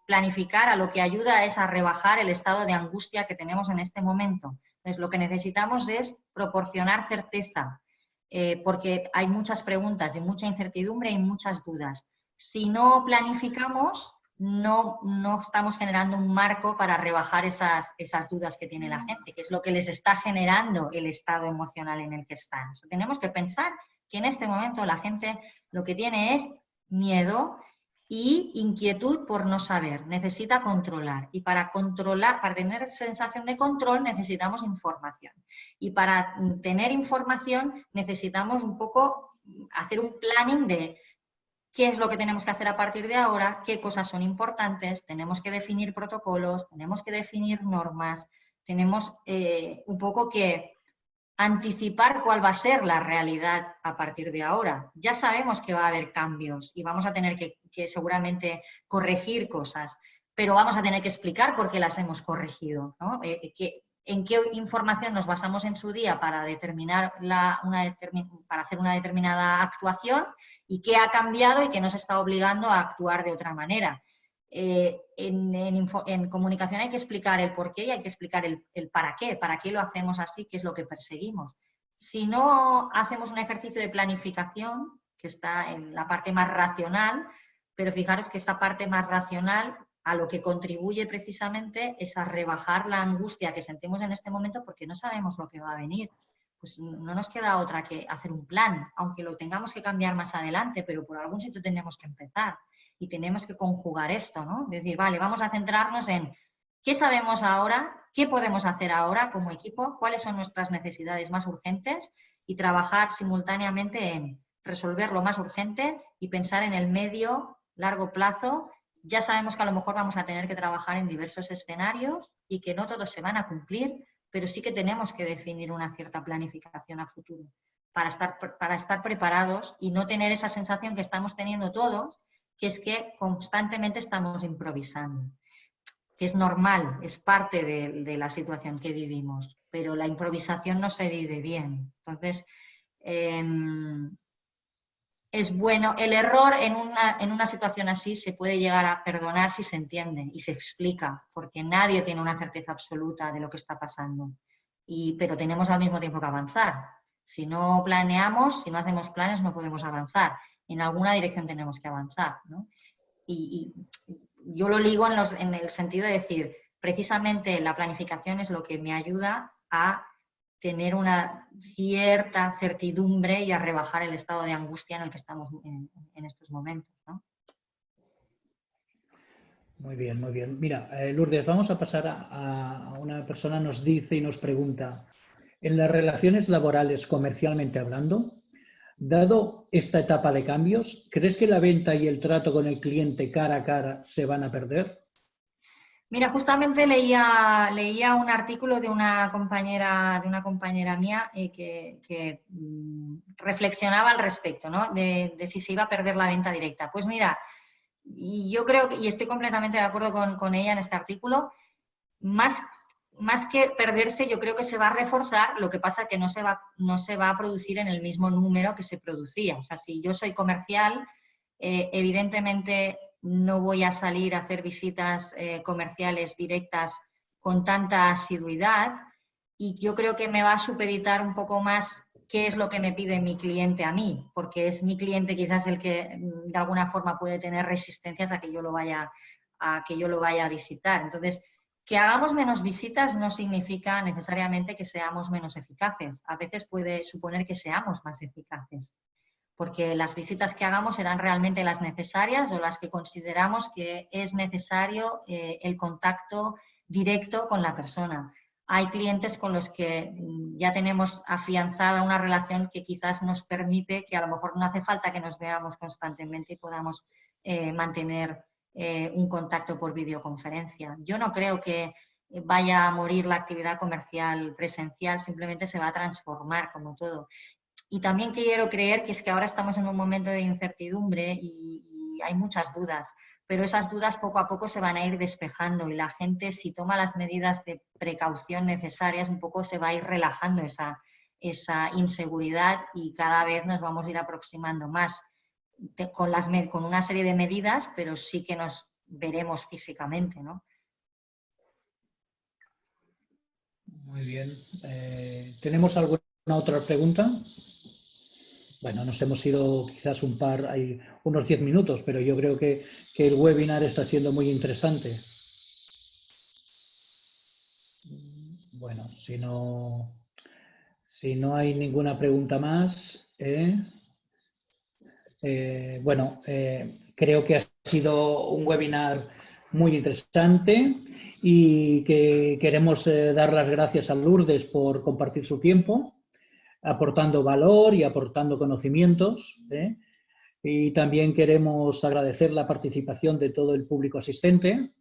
planificar a lo que ayuda es a rebajar el estado de angustia que tenemos en este momento. Entonces, lo que necesitamos es proporcionar certeza, porque hay muchas preguntas y mucha incertidumbre y muchas dudas. Si no planificamos, no estamos generando un marco para rebajar esas dudas que tiene la gente, que es lo que les está generando el estado emocional en el que están. O sea, tenemos que pensar que en este momento la gente lo que tiene es miedo y inquietud por no saber, necesita controlar. Y para controlar, para tener sensación de control necesitamos información. Y para tener información necesitamos un poco hacer un planning de qué es lo que tenemos que hacer a partir de ahora, qué cosas son importantes, tenemos que definir protocolos, tenemos que definir normas, tenemos un poco que anticipar cuál va a ser la realidad a partir de ahora. Ya sabemos que va a haber cambios y vamos a tener que seguramente corregir cosas, pero vamos a tener que explicar por qué las hemos corregido, ¿no? en qué información nos basamos en su día para determinar para hacer una determinada actuación y qué ha cambiado y qué nos está obligando a actuar de otra manera. En comunicación hay que explicar el por qué y hay que explicar el para qué lo hacemos así, qué es lo que perseguimos. Si no hacemos un ejercicio de planificación, que está en la parte más racional, pero fijaros que esta parte más racional a lo que contribuye precisamente es a rebajar la angustia que sentimos en este momento porque no sabemos lo que va a venir. Pues no nos queda otra que hacer un plan, aunque lo tengamos que cambiar más adelante, pero por algún sitio tenemos que empezar y tenemos que conjugar esto, ¿no? Es decir, vale, vamos a centrarnos en qué sabemos ahora, qué podemos hacer ahora como equipo, cuáles son nuestras necesidades más urgentes y trabajar simultáneamente en resolver lo más urgente y pensar en el medio, largo plazo. Ya sabemos que a lo mejor vamos a tener que trabajar en diversos escenarios y que no todos se van a cumplir, pero sí que tenemos que definir una cierta planificación a futuro para estar preparados y no tener esa sensación que estamos teniendo todos, que es que constantemente estamos improvisando, que es normal, es parte de la situación que vivimos, pero la improvisación no se vive bien. Entonces, es bueno, el error en una situación así se puede llegar a perdonar si se entiende y se explica, porque nadie tiene una certeza absoluta de lo que está pasando, pero tenemos al mismo tiempo que avanzar. Si no planeamos, si no hacemos planes, no podemos avanzar. En alguna dirección tenemos que avanzar, ¿no? Y yo lo ligo en el sentido de decir, precisamente la planificación es lo que me ayuda a tener una cierta certidumbre y a rebajar el estado de angustia en el que estamos en estos momentos, ¿no? Muy bien, muy bien. Mira, Lourdes, vamos a pasar a una persona nos dice y nos pregunta, en las relaciones laborales comercialmente hablando, dado esta etapa de cambios, ¿crees que la venta y el trato con el cliente cara a cara se van a perder? Mira, justamente leía un artículo de una compañera mía que reflexionaba al respecto, ¿no? De si se iba a perder la venta directa. Pues mira, y yo creo, y estoy completamente de acuerdo con ella en este artículo, más que perderse, yo creo que se va a reforzar, lo que pasa que no se va a producir en el mismo número que se producía. O sea, si yo soy comercial, evidentemente no voy a salir a hacer visitas comerciales directas con tanta asiduidad y yo creo que me va a supeditar un poco más qué es lo que me pide mi cliente a mí, porque es mi cliente quizás el que de alguna forma puede tener resistencias a que yo lo vaya a visitar. Entonces, que hagamos menos visitas no significa necesariamente que seamos menos eficaces. A veces puede suponer que seamos más eficaces, porque las visitas que hagamos serán realmente las necesarias o las que consideramos que es necesario el contacto directo con la persona. Hay clientes con los que ya tenemos afianzada una relación que quizás nos permite que a lo mejor no hace falta que nos veamos constantemente y podamos mantener un contacto por videoconferencia. Yo no creo que vaya a morir la actividad comercial presencial, simplemente se va a transformar como todo. Y también quiero creer que es que ahora estamos en un momento de incertidumbre y hay muchas dudas, pero esas dudas poco a poco se van a ir despejando y la gente, si toma las medidas de precaución necesarias, un poco se va a ir relajando esa inseguridad y cada vez nos vamos a ir aproximando más con una serie de medidas, pero sí que nos veremos físicamente, ¿no? Muy bien. ¿Tenemos alguna otra pregunta? Bueno, nos hemos ido quizás hay unos 10 minutos, pero yo creo que el webinar está siendo muy interesante. Bueno, si no hay ninguna pregunta más, creo que ha sido un webinar muy interesante y que queremos dar las gracias a Lourdes por compartir su tiempo, aportando valor y aportando conocimientos. Y también queremos agradecer la participación de todo el público asistente.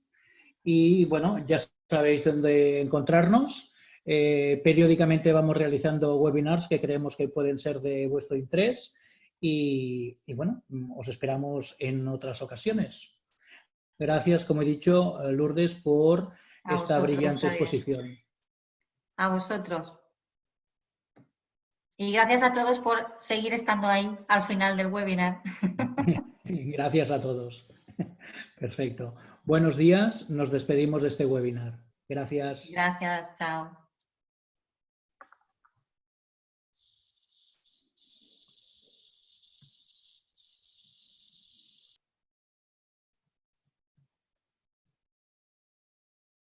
Y bueno, ya sabéis dónde encontrarnos. Periódicamente vamos realizando webinars que creemos que pueden ser de vuestro interés. Y bueno, os esperamos en otras ocasiones. Gracias, como he dicho, Lourdes, por esta brillante exposición. A vosotros. Y gracias a todos por seguir estando ahí al final del webinar. Gracias a todos. Perfecto. Buenos días. Nos despedimos de este webinar. Gracias. Gracias, chao.